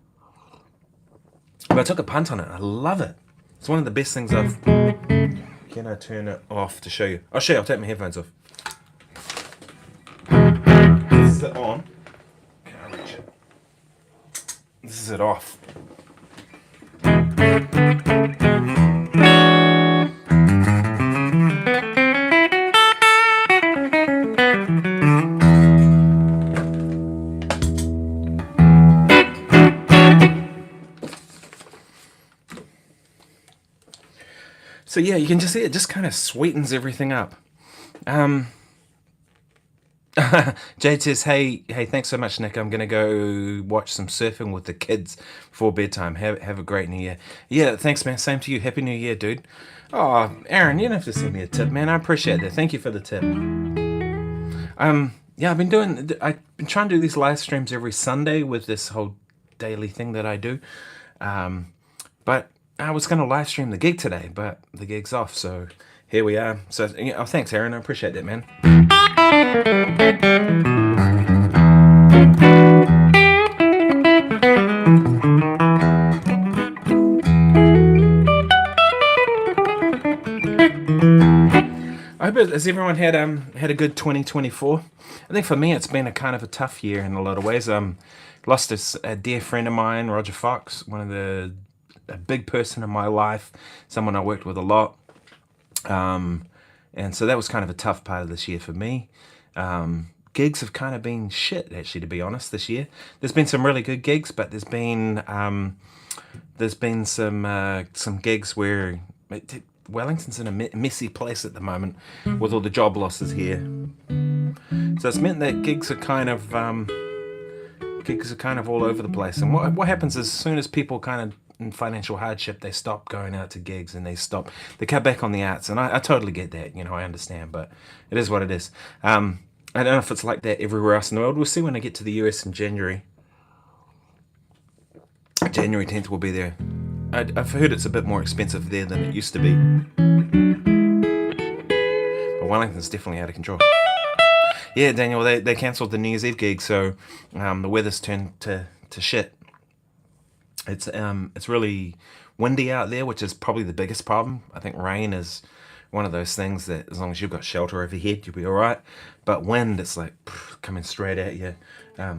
[SPEAKER 1] But I took a punt on it. I love it. It's one of the best things I've... Can I turn it off to show you? I'll show you, I'll take my headphones off. This is it on. Can't reach it. This is it off. So yeah, you can just see it just kind of sweetens everything up. Jade says, hey, thanks so much, Nick. I'm going to go watch some surfing with the kids before bedtime. Have a great New Year. Yeah, thanks, man. Same to you. Happy New Year, dude. Oh, Aaron, you don't have to send me a tip, man. I appreciate that. Thank you for the tip. Yeah, I've been trying to do these live streams every Sunday with this whole daily thing that I do. But I was going to live stream the gig today, but the gig's off, so here we are. So, oh, thanks, Aaron. I appreciate that, man. I hope has everyone had a good 2024. I think for me it's been a kind of a tough year in a lot of ways. Lost a dear friend of mine, Roger Fox, a big person in my life, someone I worked with a lot, and so that was kind of a tough part of this year for me. Gigs have kind of been shit, actually, to be honest, this year. There's been some really good gigs, but there's been some gigs where Wellington's in a messy place at the moment with all the job losses here. So it's meant that gigs are kind of all over the place. And what happens is, as soon as people kind of in financial hardship, they stop going out to gigs and they cut back on the arts. And I totally get that, I understand, but it is what it is. I don't know if it's like that everywhere else in the world. We'll see when I get to the US in January. January 10th we'll be there. I've heard it's a bit more expensive there than it used to be. But Wellington's definitely out of control. Yeah, Daniel, they cancelled the New Year's Eve gig, so the weather's turned to shit. It's really windy out there, which is probably the biggest problem. I think rain is one of those things that as long as you've got shelter overhead, you'll be all right. But wind, it's like coming straight at you.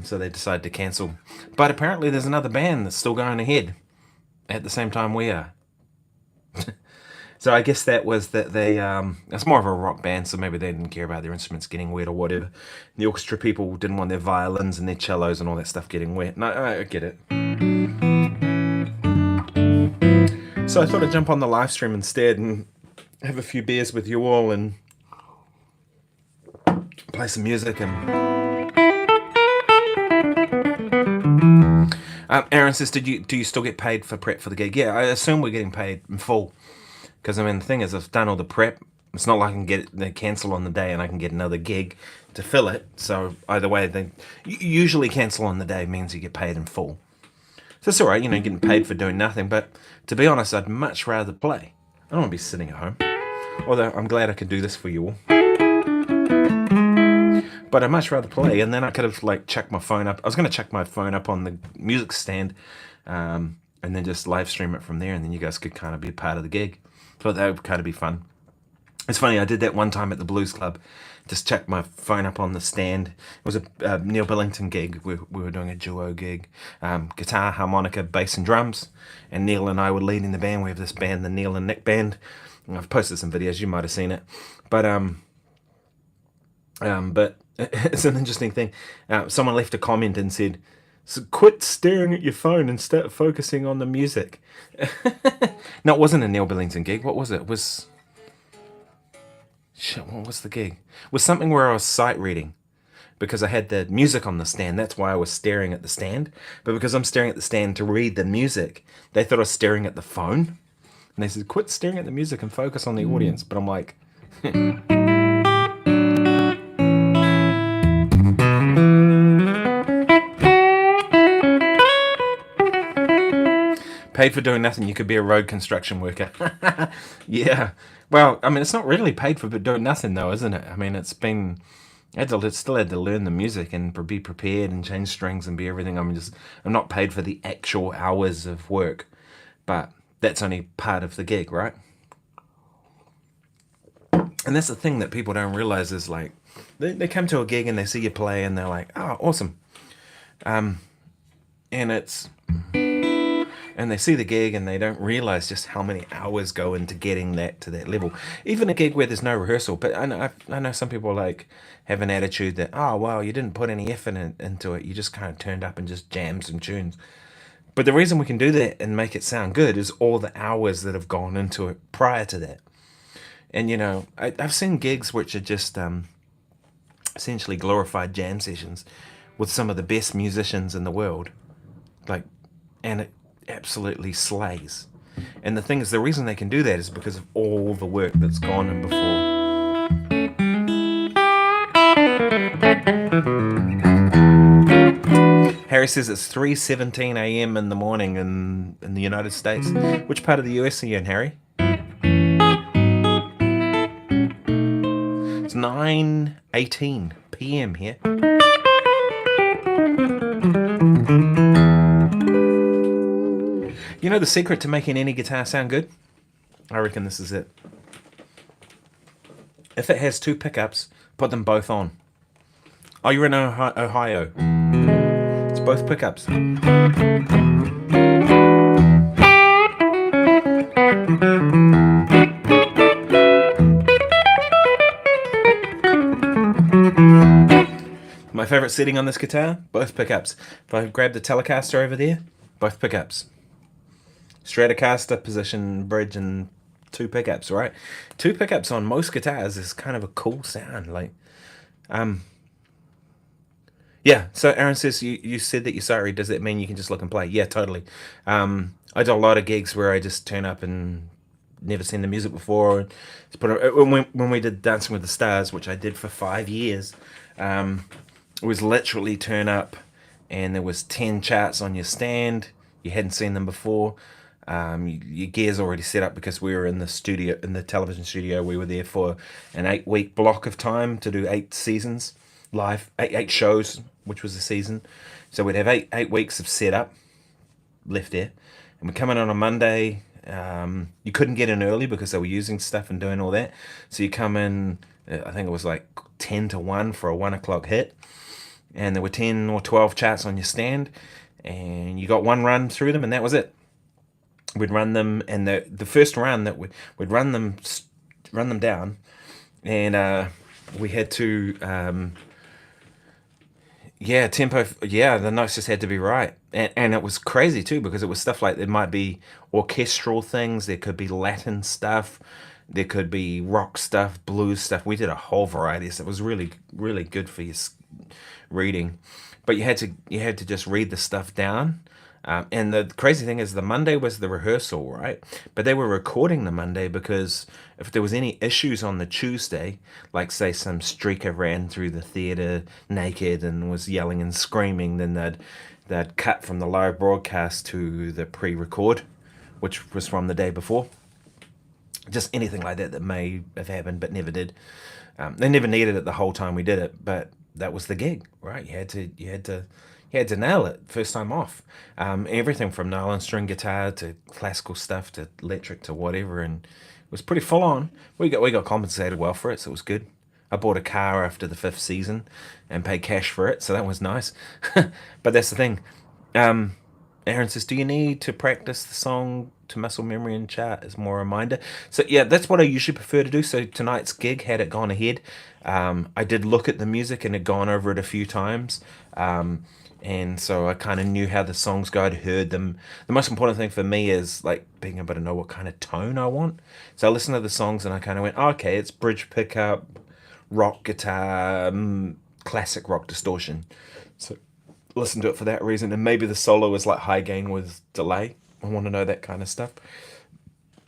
[SPEAKER 1] So they decided to cancel. But apparently there's another band that's still going ahead at the same time we are. So I guess that was that it's more of a rock band, so maybe they didn't care about their instruments getting wet or whatever. The orchestra people didn't want their violins and their cellos and all that stuff getting wet. No, I get it. So I thought I'd jump on the live stream instead and have a few beers with you all and play some music. And Aaron says, do you still get paid for prep for the gig? Yeah, I assume we're getting paid in full, because the thing is, I've done all the prep. It's not like I can they cancel on the day and I can get another gig to fill it. So either way, they usually cancel on the day means you get paid in full. So it's all right, getting paid for doing nothing. But to be honest, I'd much rather play. I don't want to be sitting at home. Although I'm glad I can do this for you all. But I'd much rather play, and then I could have like chucked my phone up. I was going to chuck my phone up on the music stand, and then just live stream it from there, and then you guys could kind of be a part of the gig. So that would kind of be fun. It's funny, I did that one time at the Blues Club. Just chucked my phone up on the stand. It was a Neil Billington gig. We were doing a duo gig. Guitar, harmonica, bass and drums. And Neil and I were leading the band. We have this band, the Neil and Nick Band. I've posted some videos, you might have seen it. But it's an interesting thing. Someone left a comment and said, "So quit staring at your phone and start focusing on the music." No, it wasn't a Neil Billington gig. What was it? What was the gig? It was something where I was sight reading because I had the music on the stand. That's why I was staring at the stand. But because I'm staring at the stand to read the music, they thought I was staring at the phone. And they said, "Quit staring at the music and focus on the audience." But I'm like... Paid for doing nothing, you could be a road construction worker. Yeah. Well, I mean, it's not really paid for doing nothing, though, isn't it? I mean, still had to learn the music and be prepared and change strings and be everything. I'm not paid for the actual hours of work, but that's only part of the gig, right? And that's the thing that people don't realize is like, they come to a gig and they see you play and they're like, "Oh, awesome." And they see the gig and they don't realize just how many hours go into getting that to that level. Even a gig where there's no rehearsal. But I know some people like have an attitude that, "Oh, well, you didn't put any effort into it. You just kind of turned up and just jammed some tunes." But the reason we can do that and make it sound good is all the hours that have gone into it prior to that. And, I've seen gigs which are just essentially glorified jam sessions with some of the best musicians in the world. And it absolutely slays. And the thing is, the reason they can do that is because of all the work that's gone in before. Harry says it's 3:17 a.m. in the morning in the United States. Which part of the US are you in, Harry? It's 9:18 p.m. here. You know the secret to making any guitar sound good? I reckon this is it. If it has two pickups, put them both on. Oh, you're in Ohio. It's both pickups. My favorite setting on this guitar, both pickups. If I grab the Telecaster over there, both pickups. Stratocaster, position, bridge, and two pickups, right? Two pickups on most guitars is kind of a cool sound. Yeah, so Aaron says, you said that you're sorry. Does that mean you can just look and play? Yeah, totally. I do a lot of gigs where I just turn up and never seen the music before. When we did Dancing with the Stars, which I did for 5 years, it was literally turn up and there was 10 charts on your stand. You hadn't seen them before. Your gear's already set up because we were in the studio, in the television studio. We were there for an 8-week block of time to do 8 seasons live, 8 shows, which was a season. So we'd have 8 weeks of setup left there, and we come in on a Monday. You couldn't get in early because they were using stuff and doing all that. So you come in, I think it was like 10 to 1 for a 1 o'clock hit, and there were 10 or 12 charts on your stand, and you got one run through them, and that was it. We'd run them, and the first run that we'd run them down, and we had to tempo, the notes just had to be right, and it was crazy too, because it was stuff like, there might be orchestral things, there could be Latin stuff, there could be rock stuff, blues stuff. We did a whole variety, so it was really, really good for your reading. But you had to just read the stuff down. And the crazy thing is, the Monday was the rehearsal, right? But they were recording the Monday because if there was any issues on the Tuesday, like say some streaker ran through the theatre naked and was yelling and screaming, then they'd cut from the live broadcast to the pre-record, which was from the day before. Just anything like that may have happened but never did. They never needed it the whole time we did it, but that was the gig, right? You had to nail it first time off. Everything from nylon string guitar to classical stuff to electric to whatever, and it was pretty full on. We got compensated well for it, so it was good. I bought a car after the 5th season and paid cash for it, so that was nice. But that's the thing. Aaron says, do you need to practice the song to muscle memory and chart as more reminder? So yeah, that's what I usually prefer to do. So tonight's gig, had it gone ahead, I did look at the music and had gone over it a few times. And so I kind of knew how the songs go. I'd heard them. The most important thing for me is like being able to know what kind of tone I want. So I listened to the songs and I kind of went, oh, okay, it's bridge pickup, rock guitar, classic rock distortion. So listen to it for that reason. And maybe the solo is like high gain with delay. I want to know that kind of stuff.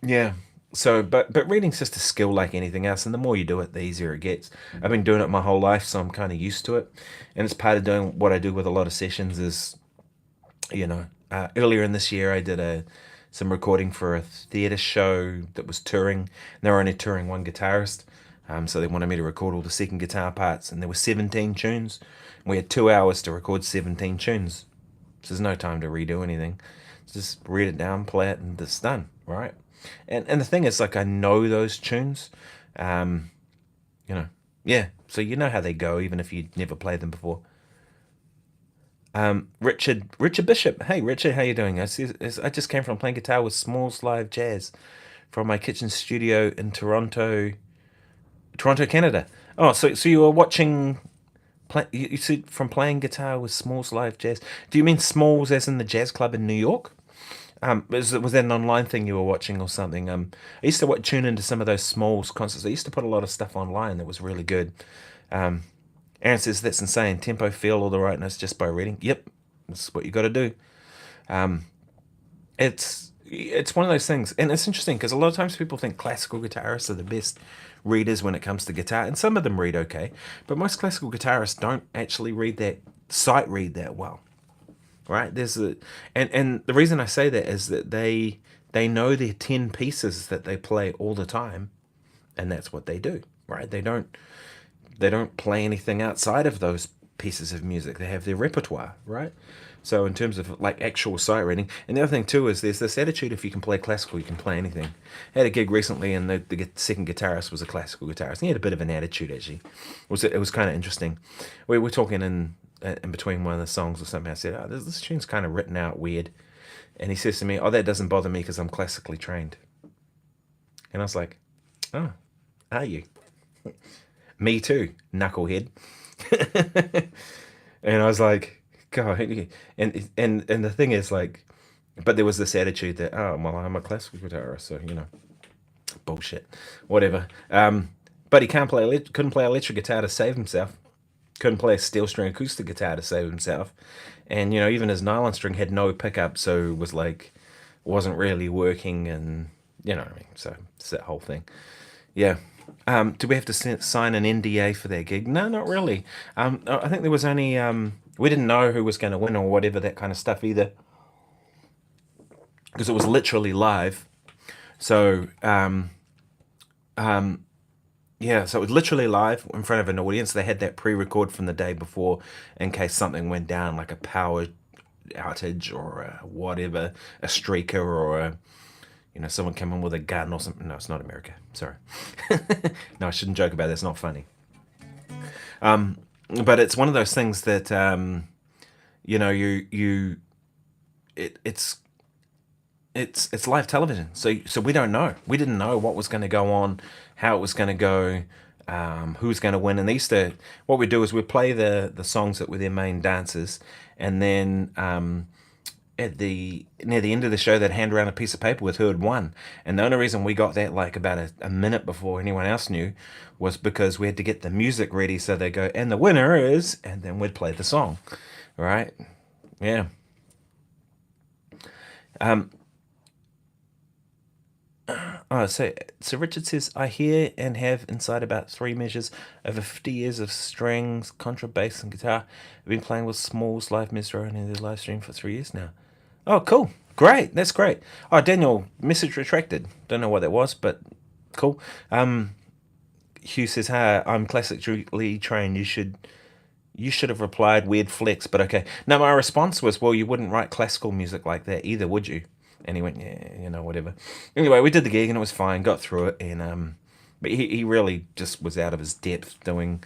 [SPEAKER 1] Yeah. So, but reading's just a skill like anything else, and the more you do it, the easier it gets. I've been doing it my whole life, so I'm kind of used to it. And it's part of doing what I do with a lot of sessions is, earlier in this year I did some recording for a theatre show that was touring. And they were only touring one guitarist. So they wanted me to record all the second guitar parts, and there were 17 tunes. We had 2 hours to record 17 tunes. So there's no time to redo anything. Just read it down, play it, and it's done, right? And the thing is, like, I know those tunes, yeah. So you know how they go, even if you never played them before. Richard Bishop. Hey, Richard, how you doing? I just came from playing guitar with Smalls Live Jazz from my kitchen studio in Toronto, Canada. Oh, so you were watching, you said from playing guitar with Smalls Live Jazz. Do you mean Smalls as in the jazz club in New York? Was that an online thing you were watching or something? I used to tune into some of those Smalls concerts. I used to put a lot of stuff online that was really good. Aaron says, that's insane. Tempo, feel, all the right notes just by reading. Yep, that's what you got to do. It's one of those things, and it's interesting because a lot of times people think classical guitarists are the best readers when it comes to guitar, and some of them read okay, but most classical guitarists don't actually sight read that well. Right, and the reason I say that is that they know their 10 pieces that they play all the time, and that's what they do. Right, they don't play anything outside of those pieces of music. They have their repertoire. Right, so in terms of like actual sight reading, and the other thing too is there's this attitude: if you can play classical, you can play anything. I had a gig recently, and the second guitarist was a classical guitarist. He had a bit of an attitude actually. It was kind of interesting. We were talking in between one of the songs or something. I said, oh, this tune's kind of written out weird. And he says to me, oh, that doesn't bother me because I'm classically trained. And I was like, oh, are you? Me too, knucklehead. And I was like, God. And the thing is, like, but there was this attitude that, oh, well, I'm a classical guitarist, so, bullshit, whatever. But he couldn't play electric guitar to save himself. Couldn't play a steel string acoustic guitar to save himself, and even his nylon string had no pickup, so wasn't really working, and so it's that whole thing. Yeah. Do we have to sign an NDA for that gig? No, not really. I think there was only we didn't know who was going to win or whatever, that kind of stuff either, because it was literally live. So yeah, so it was literally live in front of an audience. They had that pre-record from the day before in case something went down, like a power outage or whatever, a streaker or someone came in with a gun or something. No, it's not America. Sorry. No, I shouldn't joke about it. It's not funny. But it's one of those things that it's live television, so we don't know. We didn't know what was going to go on, how it was going to go, who was going to win. And what we do is we play the songs that were their main dances, and then near the end of the show they'd hand around a piece of paper with who had won. And the only reason we got that like about a minute before anyone else knew was because we had to get the music ready. So they go, and the winner is, and then we'd play the song, right? Yeah. So Richard says, I hear and have inside about 3 measures over 50 years of strings, contrabass, and guitar. I've been playing with Smalls Live Mintzer and their live stream for 3 years now. Oh, cool. Great. That's great. Oh, Daniel, message retracted. Don't know what that was, but cool. Hugh says, hi, I'm classically trained. You should You should have replied weird flex, but okay. No, my response was, well, you wouldn't write classical music like that either, would you? And he went, yeah, whatever. Anyway, we did the gig and it was fine, got through it, and but he really just was out of his depth doing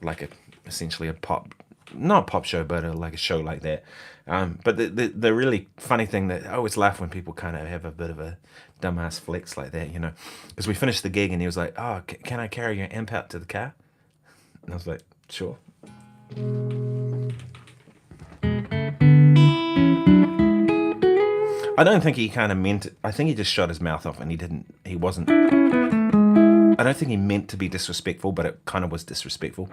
[SPEAKER 1] like essentially a pop, not a pop show, but like a show like that. But the really funny thing that I always laugh when people kind of have a bit of a dumbass flex like that, because we finished the gig and he was like, oh, can I carry your amp out to the car? And I was like, sure. I don't think he kind of meant it. I think he just shut his mouth off and he wasn't. I don't think he meant to be disrespectful, but it kind of was disrespectful.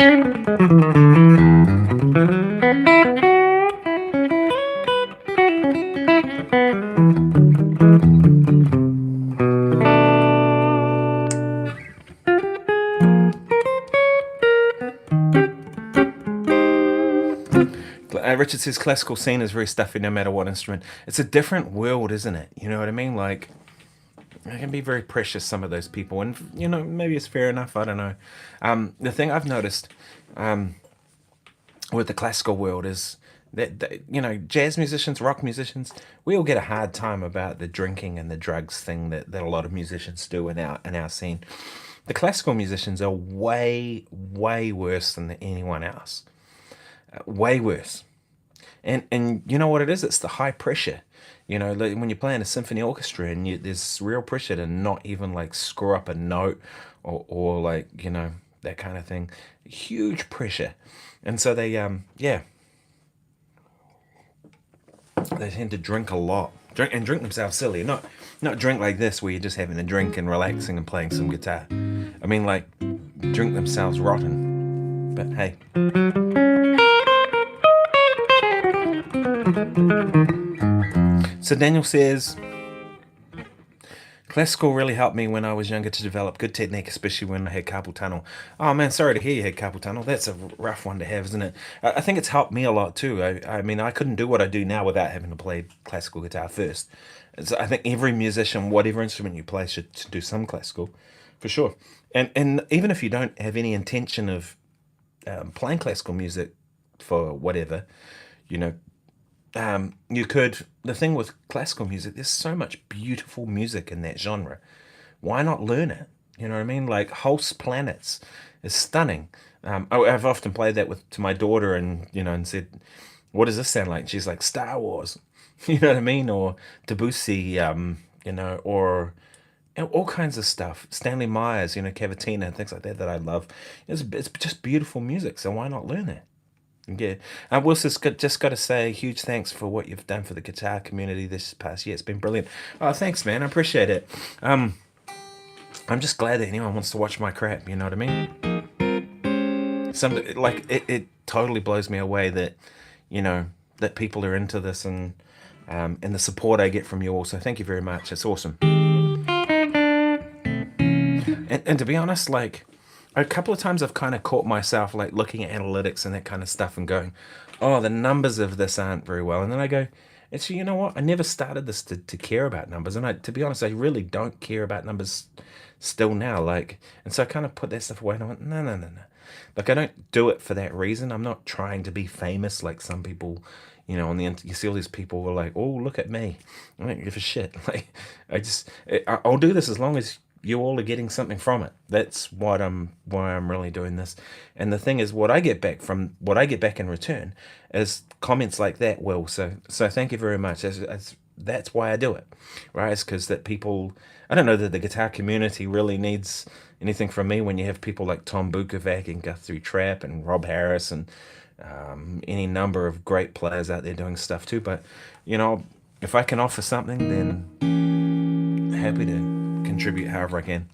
[SPEAKER 1] Richard says classical scene is very stuffy no matter what instrument. It's a different world, isn't it? You know what I mean? Like, it can be very precious, some of those people. And, maybe it's fair enough. I don't know. The thing I've noticed with the classical world is that, jazz musicians, rock musicians, we all get a hard time about the drinking and the drugs thing that a lot of musicians do in our scene. The classical musicians are way, way worse than anyone else. Way worse. And you know what it is? It's the high pressure. Like when you're playing a symphony orchestra and there's real pressure to not even like screw up a note or like, that kind of thing. Huge pressure. And so they tend to drink a lot. Drink themselves silly. Not drink like this where you're just having a drink and relaxing and playing some guitar. I mean like drink themselves rotten. But hey. So Daniel says, classical really helped me when I was younger to develop good technique, especially when I had carpal tunnel. Oh man, sorry to hear you had carpal tunnel. That's a rough one to have, isn't it? I think it's helped me a lot too. I mean, I couldn't do what I do now without having to play classical guitar first. So I think every musician, whatever instrument you play, should do some classical, for sure. And even if you don't have any intention of playing classical music for whatever, you could. The thing with classical music, there's so much beautiful music in that genre. Why not learn it? You know what I mean? Like Host Planets is stunning. I've often played that to my daughter, and said, "What does this sound like?" And she's like, "Star Wars." You know what I mean? Or Debussy, or all kinds of stuff. Stanley Myers, Cavatina, things like that I love. It's just beautiful music. So why not learn it? Yeah. Wilson's just got to say huge thanks for what you've done for the guitar community this past year. It's been brilliant. Oh, thanks, man. I appreciate it. I'm just glad that anyone wants to watch my crap. You know what I mean? It totally blows me away that, that people are into this and the support I get from you all. So thank you very much. It's awesome. And to be honest, like, a couple of times I've kind of caught myself like looking at analytics and that kind of stuff and going, oh, the numbers of this aren't very well. And then I go, actually, you know what? I never started this to care about numbers. And to be honest, I really don't care about numbers still now. Like, and so I kind of put that stuff away and I went, no. Like, I don't do it for that reason. I'm not trying to be famous like some people, on the you see all these people who are like, oh, look at me. I don't give a shit. Like, I'll do this as long as you all are getting something from it. That's why I'm really doing this. And the thing is, what I get back in return is comments like that. Will, so thank you very much. That's why I do it, right? It's because that people, I don't know that the guitar community really needs anything from me when you have people like Tom Bukovac and Guthrie Trapp and Rob Harris and any number of great players out there doing stuff too. But if I can offer something, then happy to contribute however I can.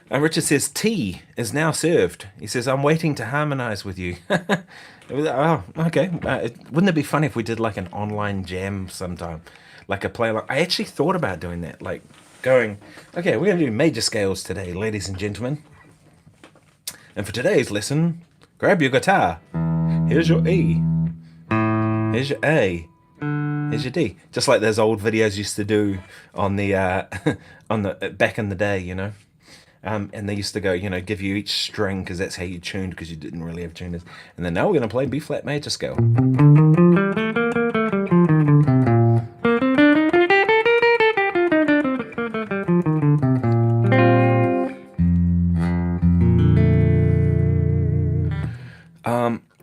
[SPEAKER 1] Richard says tea is now served. He says, I'm waiting to harmonize with you. Oh, okay. Wouldn't it be funny if we did like an online jam sometime? Like a play. I actually thought about doing that. Like going, okay, we're going to do major scales today, ladies and gentlemen. And for today's lesson, grab your guitar. Here's your E. Here's your A. Here's your D. Just like those old videos used to do on the on the back in the day, you know. And they used to go, you know, give you each string because that's how you tuned, because you didn't really have tuners. And then now we're going to play B flat major scale.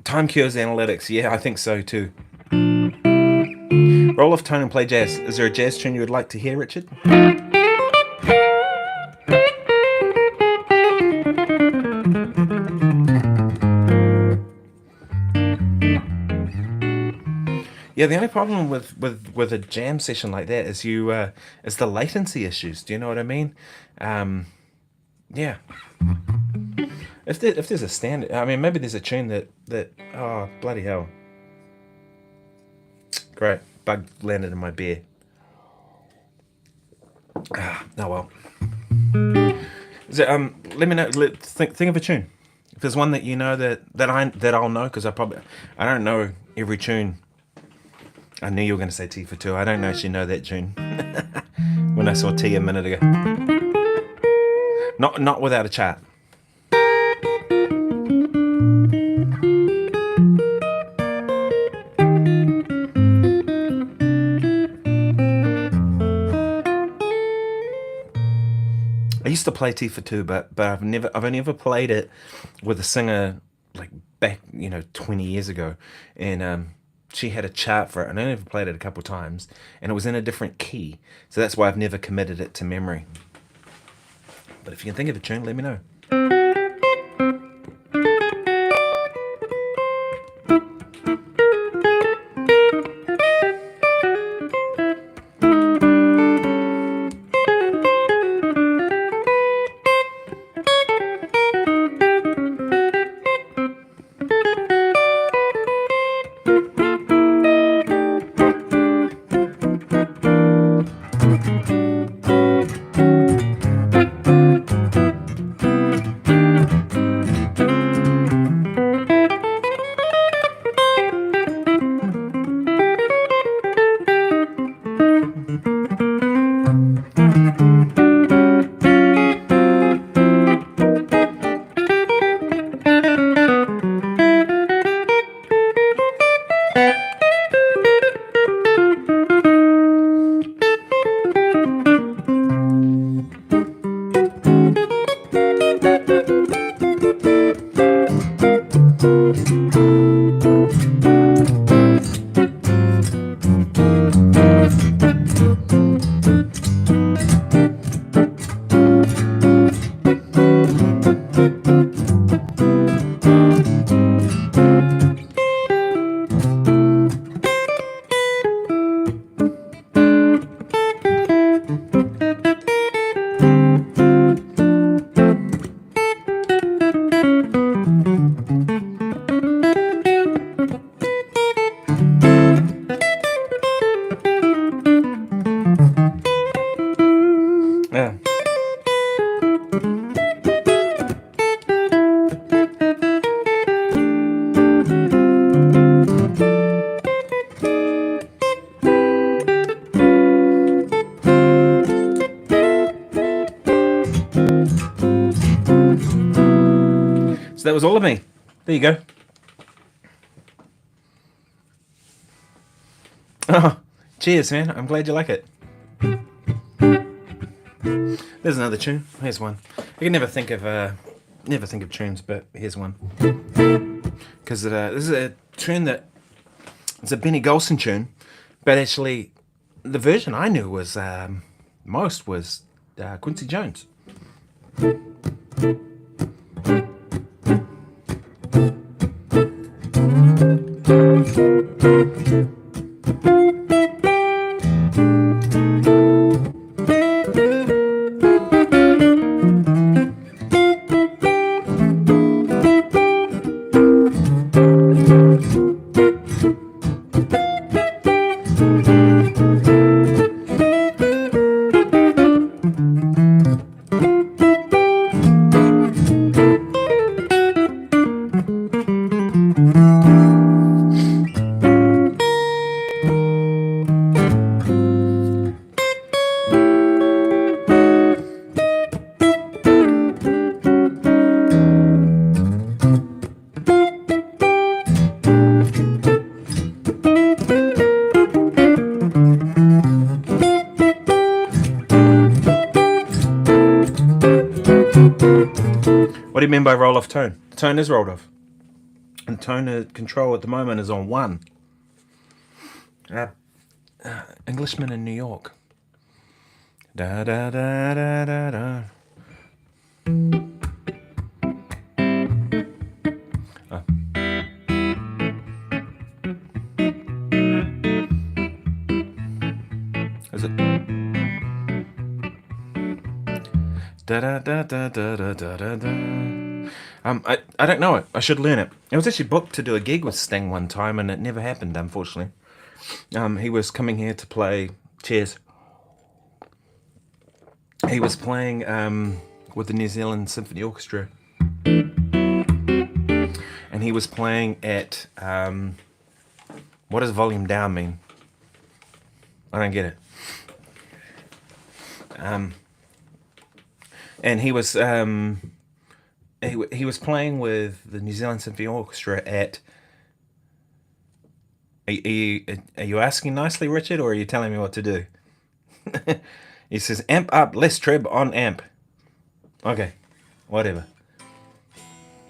[SPEAKER 1] Time cures analytics. Yeah, I think so too. Roll off tone and play jazz. Is there a jazz tune you would like to hear, Richard? Yeah, the only problem with a jam session like that is is the latency issues. Do you know what I mean? Yeah. If there's a standard, I mean, maybe there's a tune that oh, bloody hell. Great, bug landed in my beer. Oh well. Is it, let me know. Think of a tune. If there's one that you know that I'll know, because I don't know every tune. I knew you were going to say T for two. I don't actually know that tune. When I saw T a minute ago. Not without a chart. I used to play T for two, but I've only ever played it with a singer like back 20 years ago, and she had a chart for it, and I only ever played it a couple times, and it was in a different key, so that's why I've never committed it to memory. But if you can think of a tune, let me know. So that was all of me. There you go. Oh, cheers, man. I'm glad you like it. There's another tune. Here's one. I can never think of tunes, but here's one. Because this is a tune it's a Benny Golson tune, but actually the version I knew was most was Quincy Jones. do you mean by roll off tone? The tone is rolled off. And tone control at the moment is on 1. Englishman in New York. Da da da da da da. Is it? Da da da da da da da da. I don't know it. I should learn it. I was actually booked to do a gig with Sting one time, and it never happened, unfortunately. He was coming here to play. Cheers. He was playing with the New Zealand Symphony Orchestra, and he was playing at what does volume down mean? I don't get it. And he was he was playing with the New Zealand Symphony Orchestra at. Are you asking nicely, Richard, or are you telling me what to do? He says, amp up, less treb on amp. Okay, whatever.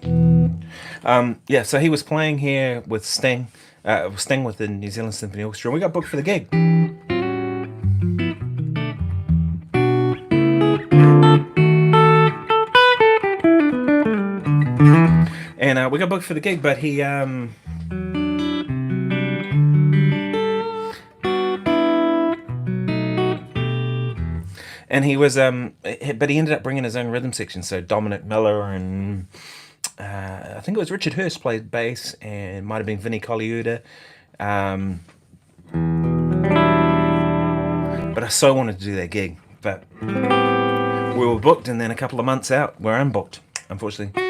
[SPEAKER 1] Yeah, so he was playing here with Sting with the New Zealand Symphony Orchestra. We got booked for the gig. And we got booked for the gig, but he... And he was, but he ended up bringing his own rhythm section. So Dominic Miller and I think it was Richard Hurst played bass, and might have been Vinnie Colaiuta. But I so wanted to do that gig, but we were booked, and then a couple of months out, we're unbooked, unfortunately.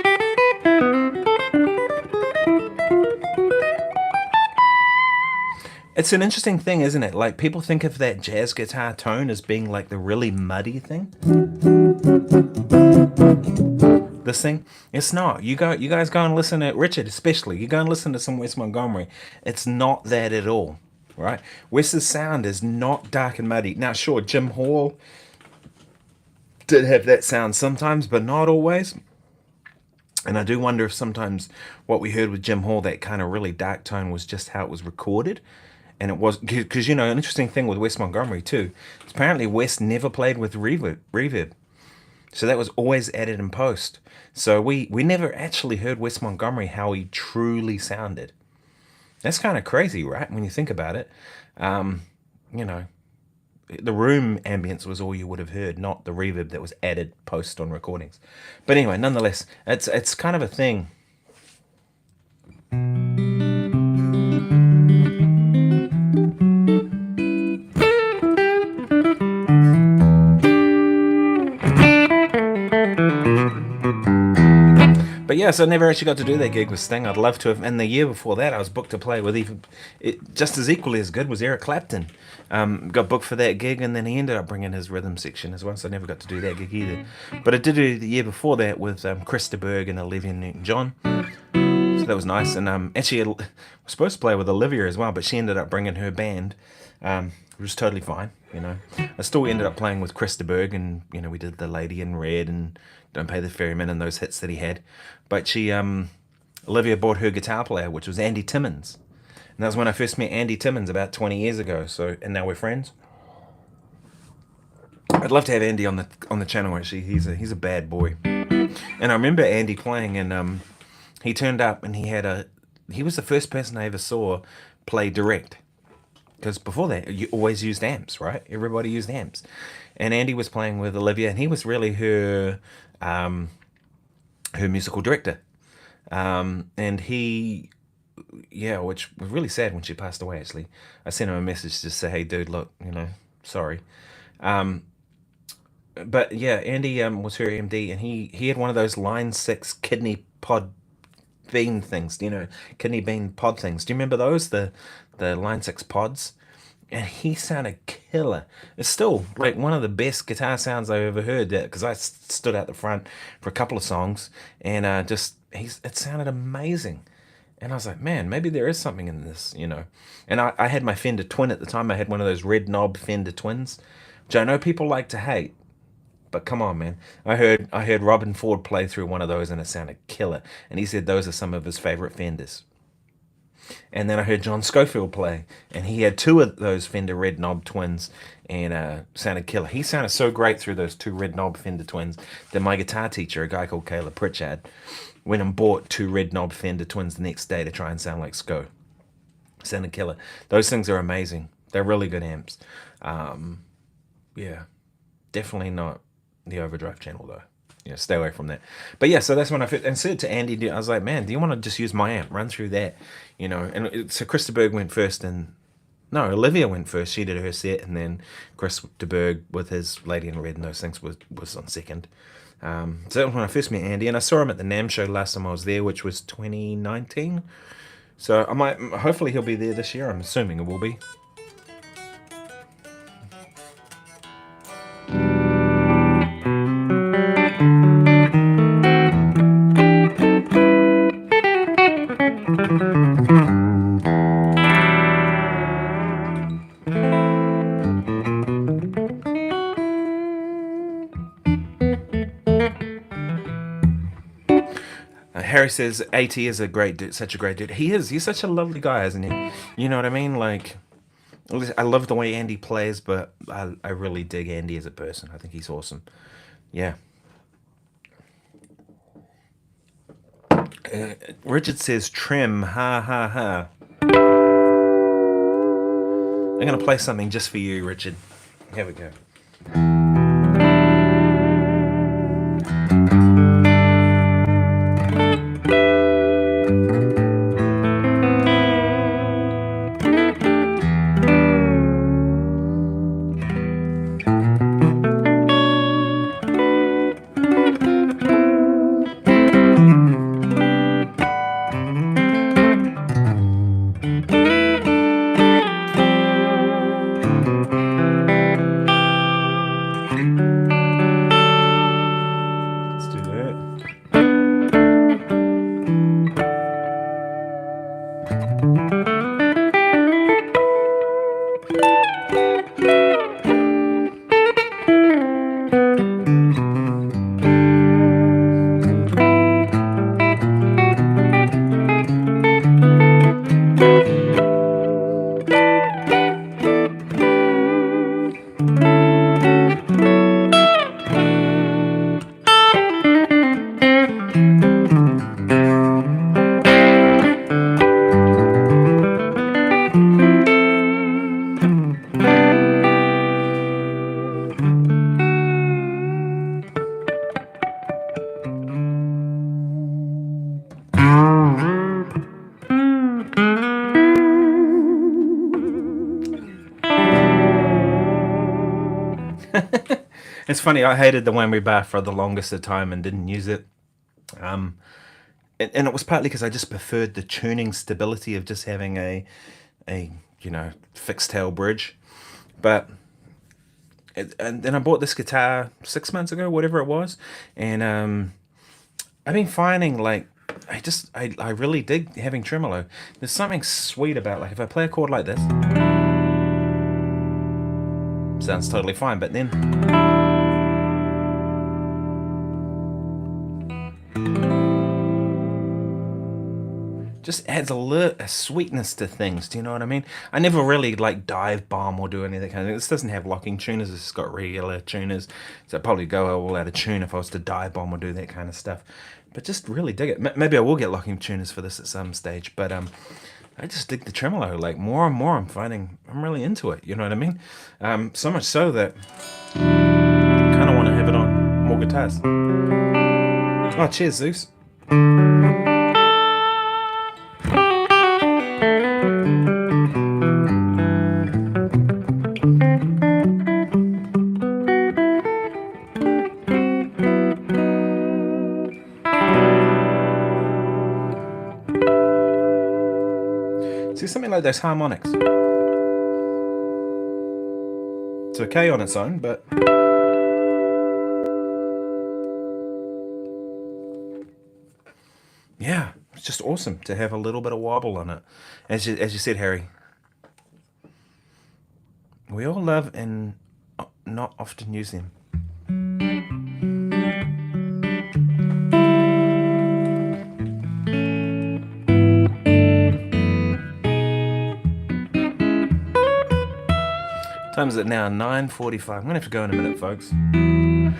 [SPEAKER 1] It's an interesting thing, isn't it? Like, people think of that jazz guitar tone as being like the really muddy thing. This thing, it's not. You guys go and listen to Richard, especially. You go and listen to some Wes Montgomery. It's not that at all, right? Wes's sound is not dark and muddy. Now, sure, Jim Hall did have that sound sometimes, but not always. And I do wonder if sometimes what we heard with Jim Hall, that kind of really dark tone, was just how it was recorded. And it was, because, you know, an interesting thing with Wes Montgomery too, is apparently Wes never played with reverb. So that was always added in post. So we never actually heard Wes Montgomery how he truly sounded. That's kind of crazy, right? When you think about it. You know, the room ambience was all you would have heard, not the reverb that was added post on recordings. But anyway, nonetheless, it's kind of a thing. But yeah, so I never actually got to do that gig with Sting. I'd love to have. And the year before that, I was booked to play with just as equally as good was Eric Clapton. Got booked for that gig, and then he ended up bringing his rhythm section as well, so I never got to do that gig either. But I did do the year before that with Chris de Burgh and Olivia Newton-John. So that was nice. And actually, I was supposed to play with Olivia as well, but she ended up bringing her band, which was totally fine, you know. I still ended up playing with Chris de Burgh, and, you know, we did The Lady in Red and Don't Pay the Ferryman and those hits that he had. But Olivia bought her guitar player, which was Andy Timmons. And that was when I first met Andy Timmons about 20 years ago. So, and now we're friends. I'd love to have Andy on the channel, actually. He's a bad boy. And I remember Andy playing, and he turned up, and he was the first person I ever saw play direct. Because before that, you always used amps, right? Everybody used amps. And Andy was playing with Olivia, and he was really her musical director. And he, yeah, which was really sad when she passed away, actually. I sent him a message to say, hey, dude, look, you know, sorry. But yeah, Andy was her MD, and he had one of those Line 6 kidney pod bean things, you know, kidney bean pod things. Do you remember those? The Line 6 pods? And he sounded killer. It's still like one of the best guitar sounds I've ever heard, because I stood out the front for a couple of songs, and it sounded amazing. And I was like, man, maybe there is something in this, you know. And I had my Fender Twin at the time. I had one of those red knob Fender Twins, which I know people like to hate, but come on, man. I heard Robin Ford play through one of those and it sounded killer. And he said those are some of his favorite Fenders. And then I heard John Schofield play, and he had two of those Fender Red Knob Twins, and sounded killer. He sounded so great through those two Red Knob Fender Twins that my guitar teacher, a guy called Caleb Pritchard, went and bought two Red Knob Fender Twins the next day to try and sound like Sco. Sounded killer. Those things are amazing. They're really good amps. Yeah, definitely not the overdrive channel though. Yeah, stay away from that. But yeah, so that's when I fit and said to Andy, I was like, man, do you want to just use my amp, run through that, you know? And so Chris de Burgh went first, and no, Olivia went first. She did her set, and then Chris de Burgh with his Lady in Red and those things was on second. So that was when I first met Andy, and I saw him at the NAMM show last time I was there, which was 2019. So hopefully he'll be there this year. I'm assuming it will be. Harry says AT is a great dude, such a great dude. He is. He's such a lovely guy, isn't he? You know what I mean? Like, I love the way Andy plays, but I really dig Andy as a person. I think he's awesome. Yeah. Richard says trim, ha ha ha. I'm gonna play something just for you, Richard. Here we go. It's funny, I hated the whammy bar for the longest of time and didn't use it. And it was partly because I just preferred the tuning stability of just having a fixed tail bridge. But and then I bought this guitar 6 months ago, whatever it was, and I've been finding like I really dig having tremolo. There's something sweet about, like, if I play a chord like this, sounds totally fine, but then just adds a sweetness to things. Do you know what I mean? I never really like dive bomb or do any of that kind of thing. This doesn't have locking tuners. It's got regular tuners. So I'd probably go all out of tune if I was to dive bomb or do that kind of stuff. But just really dig it. Maybe I will get locking tuners for this at some stage. But I just dig the tremolo. Like, more and more I'm finding I'm really into it. You know what I mean? So much so that I kind of want to have it on more guitars. Oh, cheers, Zeus. See, something like those harmonics. It's okay on its own, but yeah, it's just awesome to have a little bit of wobble on it. As you said, Harry, we all love and not often use them. Time is it now? 9:45. I'm going to have to go in a minute, folks. I'm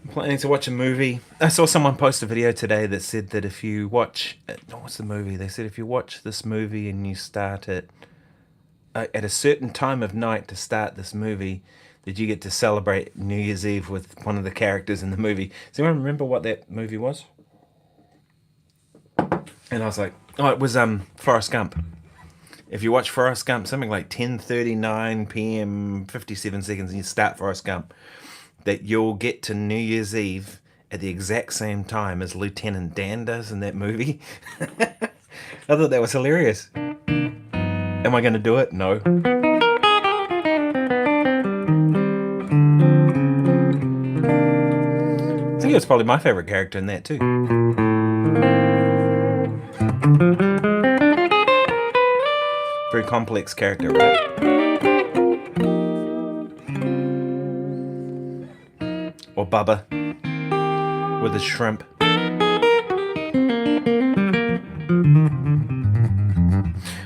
[SPEAKER 1] planning to watch a movie. I saw someone post a video today that said that if you watch... what's the movie? They said if you watch this movie and you start it at a certain time of night to start this movie, that you get to celebrate New Year's Eve with one of the characters in the movie. Does anyone remember what that movie was? And I was like, oh, it was Forrest Gump. If you watch Forrest Gump, something like 10:39 p.m., 57 seconds, and you start Forrest Gump, that you'll get to New Year's Eve at the exact same time as Lieutenant Dan does in that movie. I thought that was hilarious. Am I going to do it? No. I think it was probably my favorite character in that too. Very complex character, right? Or Bubba with his shrimp.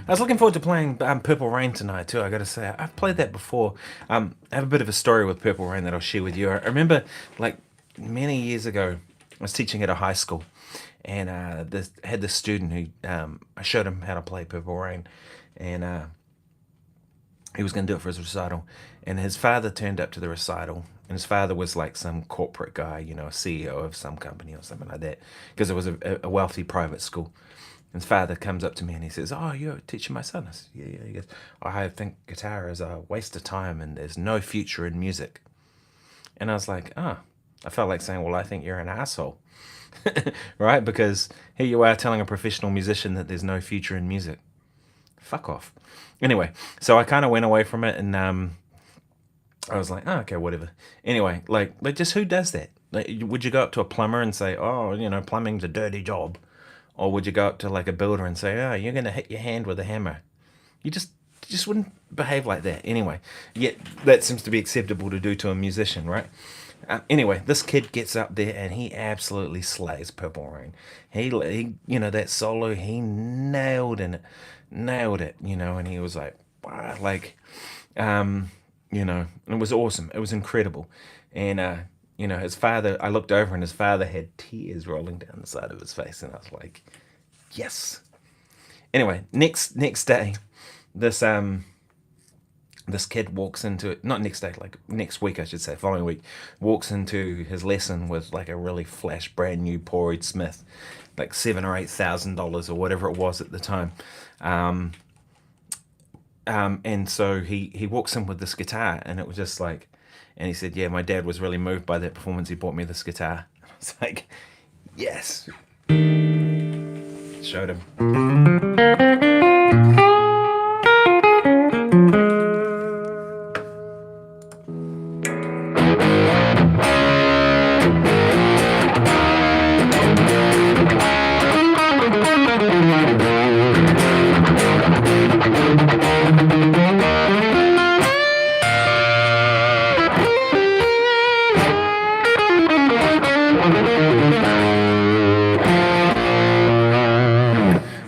[SPEAKER 1] I was looking forward to playing Purple Rain tonight too, I gotta say. I've played that before. I have a bit of a story with Purple Rain that I'll share with you. I remember, like, many years ago, I was teaching at a high school, and had this student who, I showed him how to play Purple Rain, and he was going to do it for his recital, and his father turned up to the recital, and his father was like some corporate guy, you know, a CEO of some company or something like that, because it was a wealthy private school. His father comes up to me and he says, "Oh, you're teaching my son?" I said, "Yeah." He goes, "I think guitar is a waste of time and there's no future in music." And I was like, I felt like saying, well, I think you're an asshole. Right? Because here you are telling a professional musician that there's no future in music. Fuck off. Anyway, so I kind of went away from it, and I was like, okay, whatever. Anyway, like just who does that? Like, would you go up to a plumber and say, "Oh, you know, plumbing's a dirty job"? Or would you go up to like a builder and say, "Oh, you're going to hit your hand with a hammer"? You just wouldn't behave like that. Anyway, yet that seems to be acceptable to do to a musician, right? Anyway, this kid gets up there and he absolutely slays Purple Rain. He you know, that solo, he nailed it, you know, and he was like, wow, like, you know, it was awesome. It was incredible. And, you know, his father, I looked over and his father had tears rolling down the side of his face, and I was like, yes. Anyway, next day, this kid walks into it, not next day, like next week, I should say, following week, walks into his lesson with like a really flash brand new Paul Reed Smith, like $7,000 or $8,000 or whatever it was at the time. And so he walks in with this guitar, and it was just like, and he said, "Yeah, my dad was really moved by that performance. He bought me this guitar." I was like, yes. Showed him.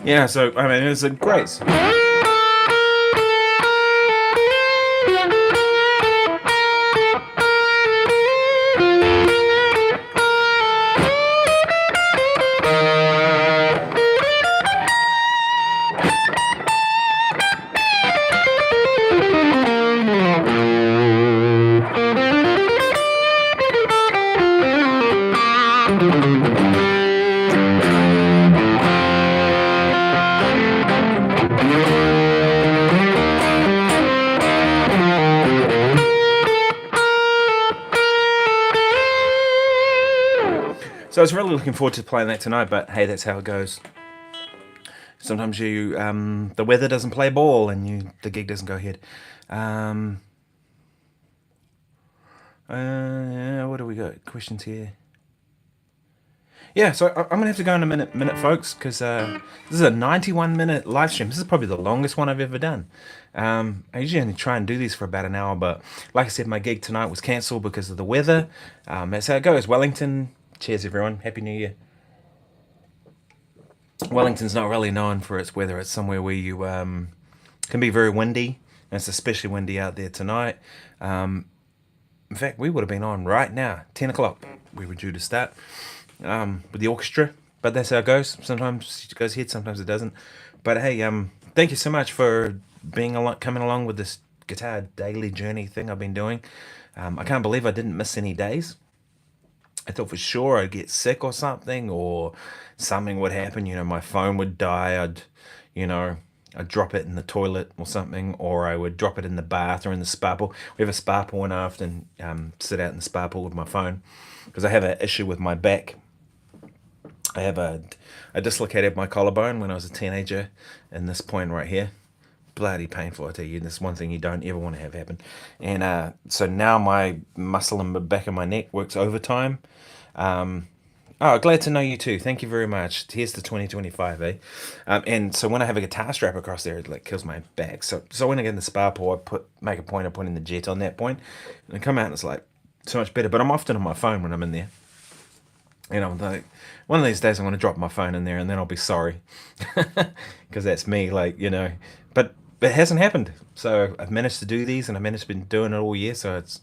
[SPEAKER 1] Yeah, so, I mean, it was a great... So I was really looking forward to playing that tonight, but hey, that's how it goes. Sometimes you, the weather doesn't play ball and the gig doesn't go ahead. What do we got? Questions here. Yeah, so I'm going to have to go in a minute, folks, because this is a 91-minute live stream. This is probably the longest one I've ever done. I usually only try and do these for about an hour, but like I said, my gig tonight was cancelled because of the weather. That's how it goes. Wellington, cheers everyone, Happy New Year. Wellington's not really known for its weather. It's somewhere where you can be very windy, and it's especially windy out there tonight. In fact, we would have been on right now, 10 o'clock. We were due to start with the orchestra, but that's how it goes. Sometimes it goes ahead, sometimes it doesn't. But hey, thank you so much for coming along with this guitar daily journey thing I've been doing. I can't believe I didn't miss any days. I thought for sure I'd get sick or something would happen. My phone would die. I'd drop it in the toilet or something, or I would drop it in the bath or in the spa pool. We have a spa pool, and I often sit out in the spa pool with my phone because I have an issue with my back. I dislocated my collarbone when I was a teenager, and this point right here, bloody painful, I tell you. This is one thing you don't ever want to have happen. And so now my muscle in the back of my neck works overtime. Glad to know you too. Thank you very much. Here's the 2025, eh? And so when I have a guitar strap across there, it kills my back. So when I get in the spa pool, I make a point of putting the jet on that point, and I come out and it's so much better. But I'm often on my phone when I'm in there. I'm like, one of these days I'm going to drop my phone in there, and then I'll be sorry, because that's me, But it hasn't happened. So I've managed to do these, and I've managed to be doing it all year. So it's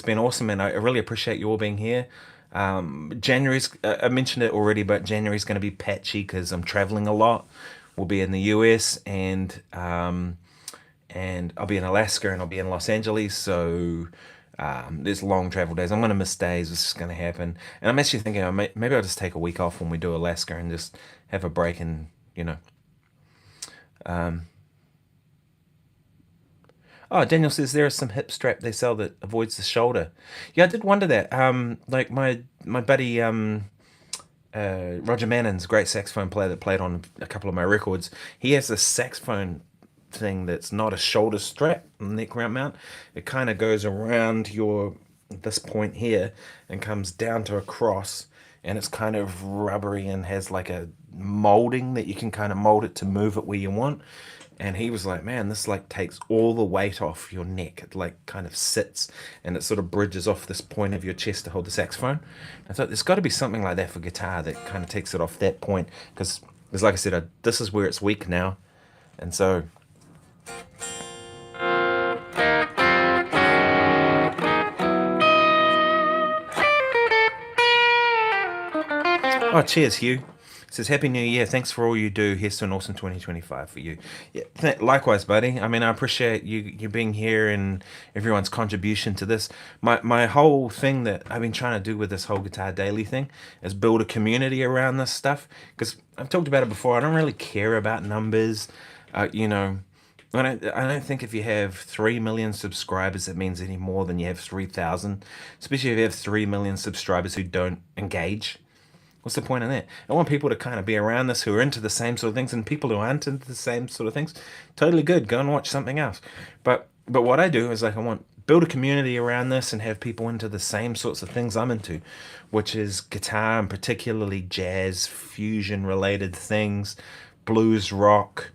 [SPEAKER 1] been awesome, and I really appreciate you all being here. January's, I mentioned it already, but January's going to be patchy because I'm traveling a lot. We'll be in the US, and I'll be in Alaska, and I'll be in Los Angeles. So there's long travel days. I'm going to miss days. This is going to happen. And I'm actually thinking maybe I'll just take a week off when we do Alaska and just have a break and, Daniel says there is some hip strap they sell that avoids the shoulder. Yeah, I did wonder that. Like my buddy Roger Mannon's a great saxophone player that played on a couple of my records. He has this saxophone thing that's not a shoulder strap, neck mount. It kind of goes around this point here and comes down to a cross, and it's kind of rubbery and has like a molding that you can kind of mold it to move it where you want. And he was like, man, this takes all the weight off your neck. It kind of sits, and it sort of bridges off this point of your chest to hold the saxophone. I thought there's got to be something like that for guitar that kind of takes it off that point, because like I said, this is where it's weak now. And so cheers, Hugh. It says, Happy New Year. Thanks for all you do. Here's to an awesome 2025 for you. Yeah, likewise, buddy. I mean, I appreciate you being here and everyone's contribution to this. My whole thing that I've been trying to do with this whole Guitar Daily thing is build a community around this stuff. Because I've talked about it before. I don't really care about numbers. I don't think if you have 3 million subscribers, it means any more than you have 3,000. Especially if you have 3 million subscribers who don't engage. What's the point of that? I want people to kind of be around this who are into the same sort of things, and people who aren't into the same sort of things, totally good. Go and watch something else. But what I do is I want build a community around this and have people into the same sorts of things I'm into, which is guitar and particularly jazz, fusion related things, blues, rock,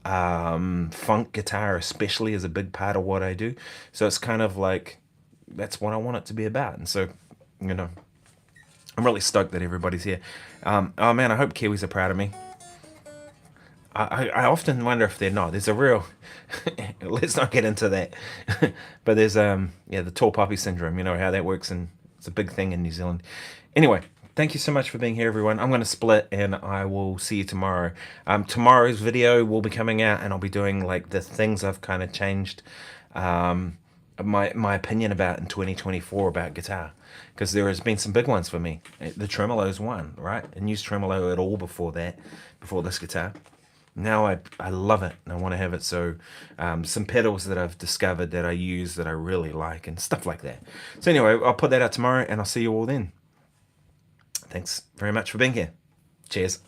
[SPEAKER 1] funk guitar especially is a big part of what I do. So it's kind of that's what I want it to be about. And so, I'm really stoked that everybody's here. Oh man, I hope Kiwis are proud of me. I often wonder if they're not. There's a real... Let's not get into that. But there's the tall poppy syndrome. You know how that works, and it's a big thing in New Zealand. Anyway, thank you so much for being here, everyone. I'm going to split, and I will see you tomorrow. Tomorrow's video will be coming out, and I'll be doing the things I've kind of changed my opinion about in 2024 about guitar, because there has been some big ones for me. The tremolo's one, right? I didn't use tremolo at all before this guitar. Now I love it, and I want to have it. So some pedals that I've discovered that I use that I really like and stuff like that. So anyway, I'll put that out tomorrow, and I'll see you all then. Thanks very much for being here. Cheers.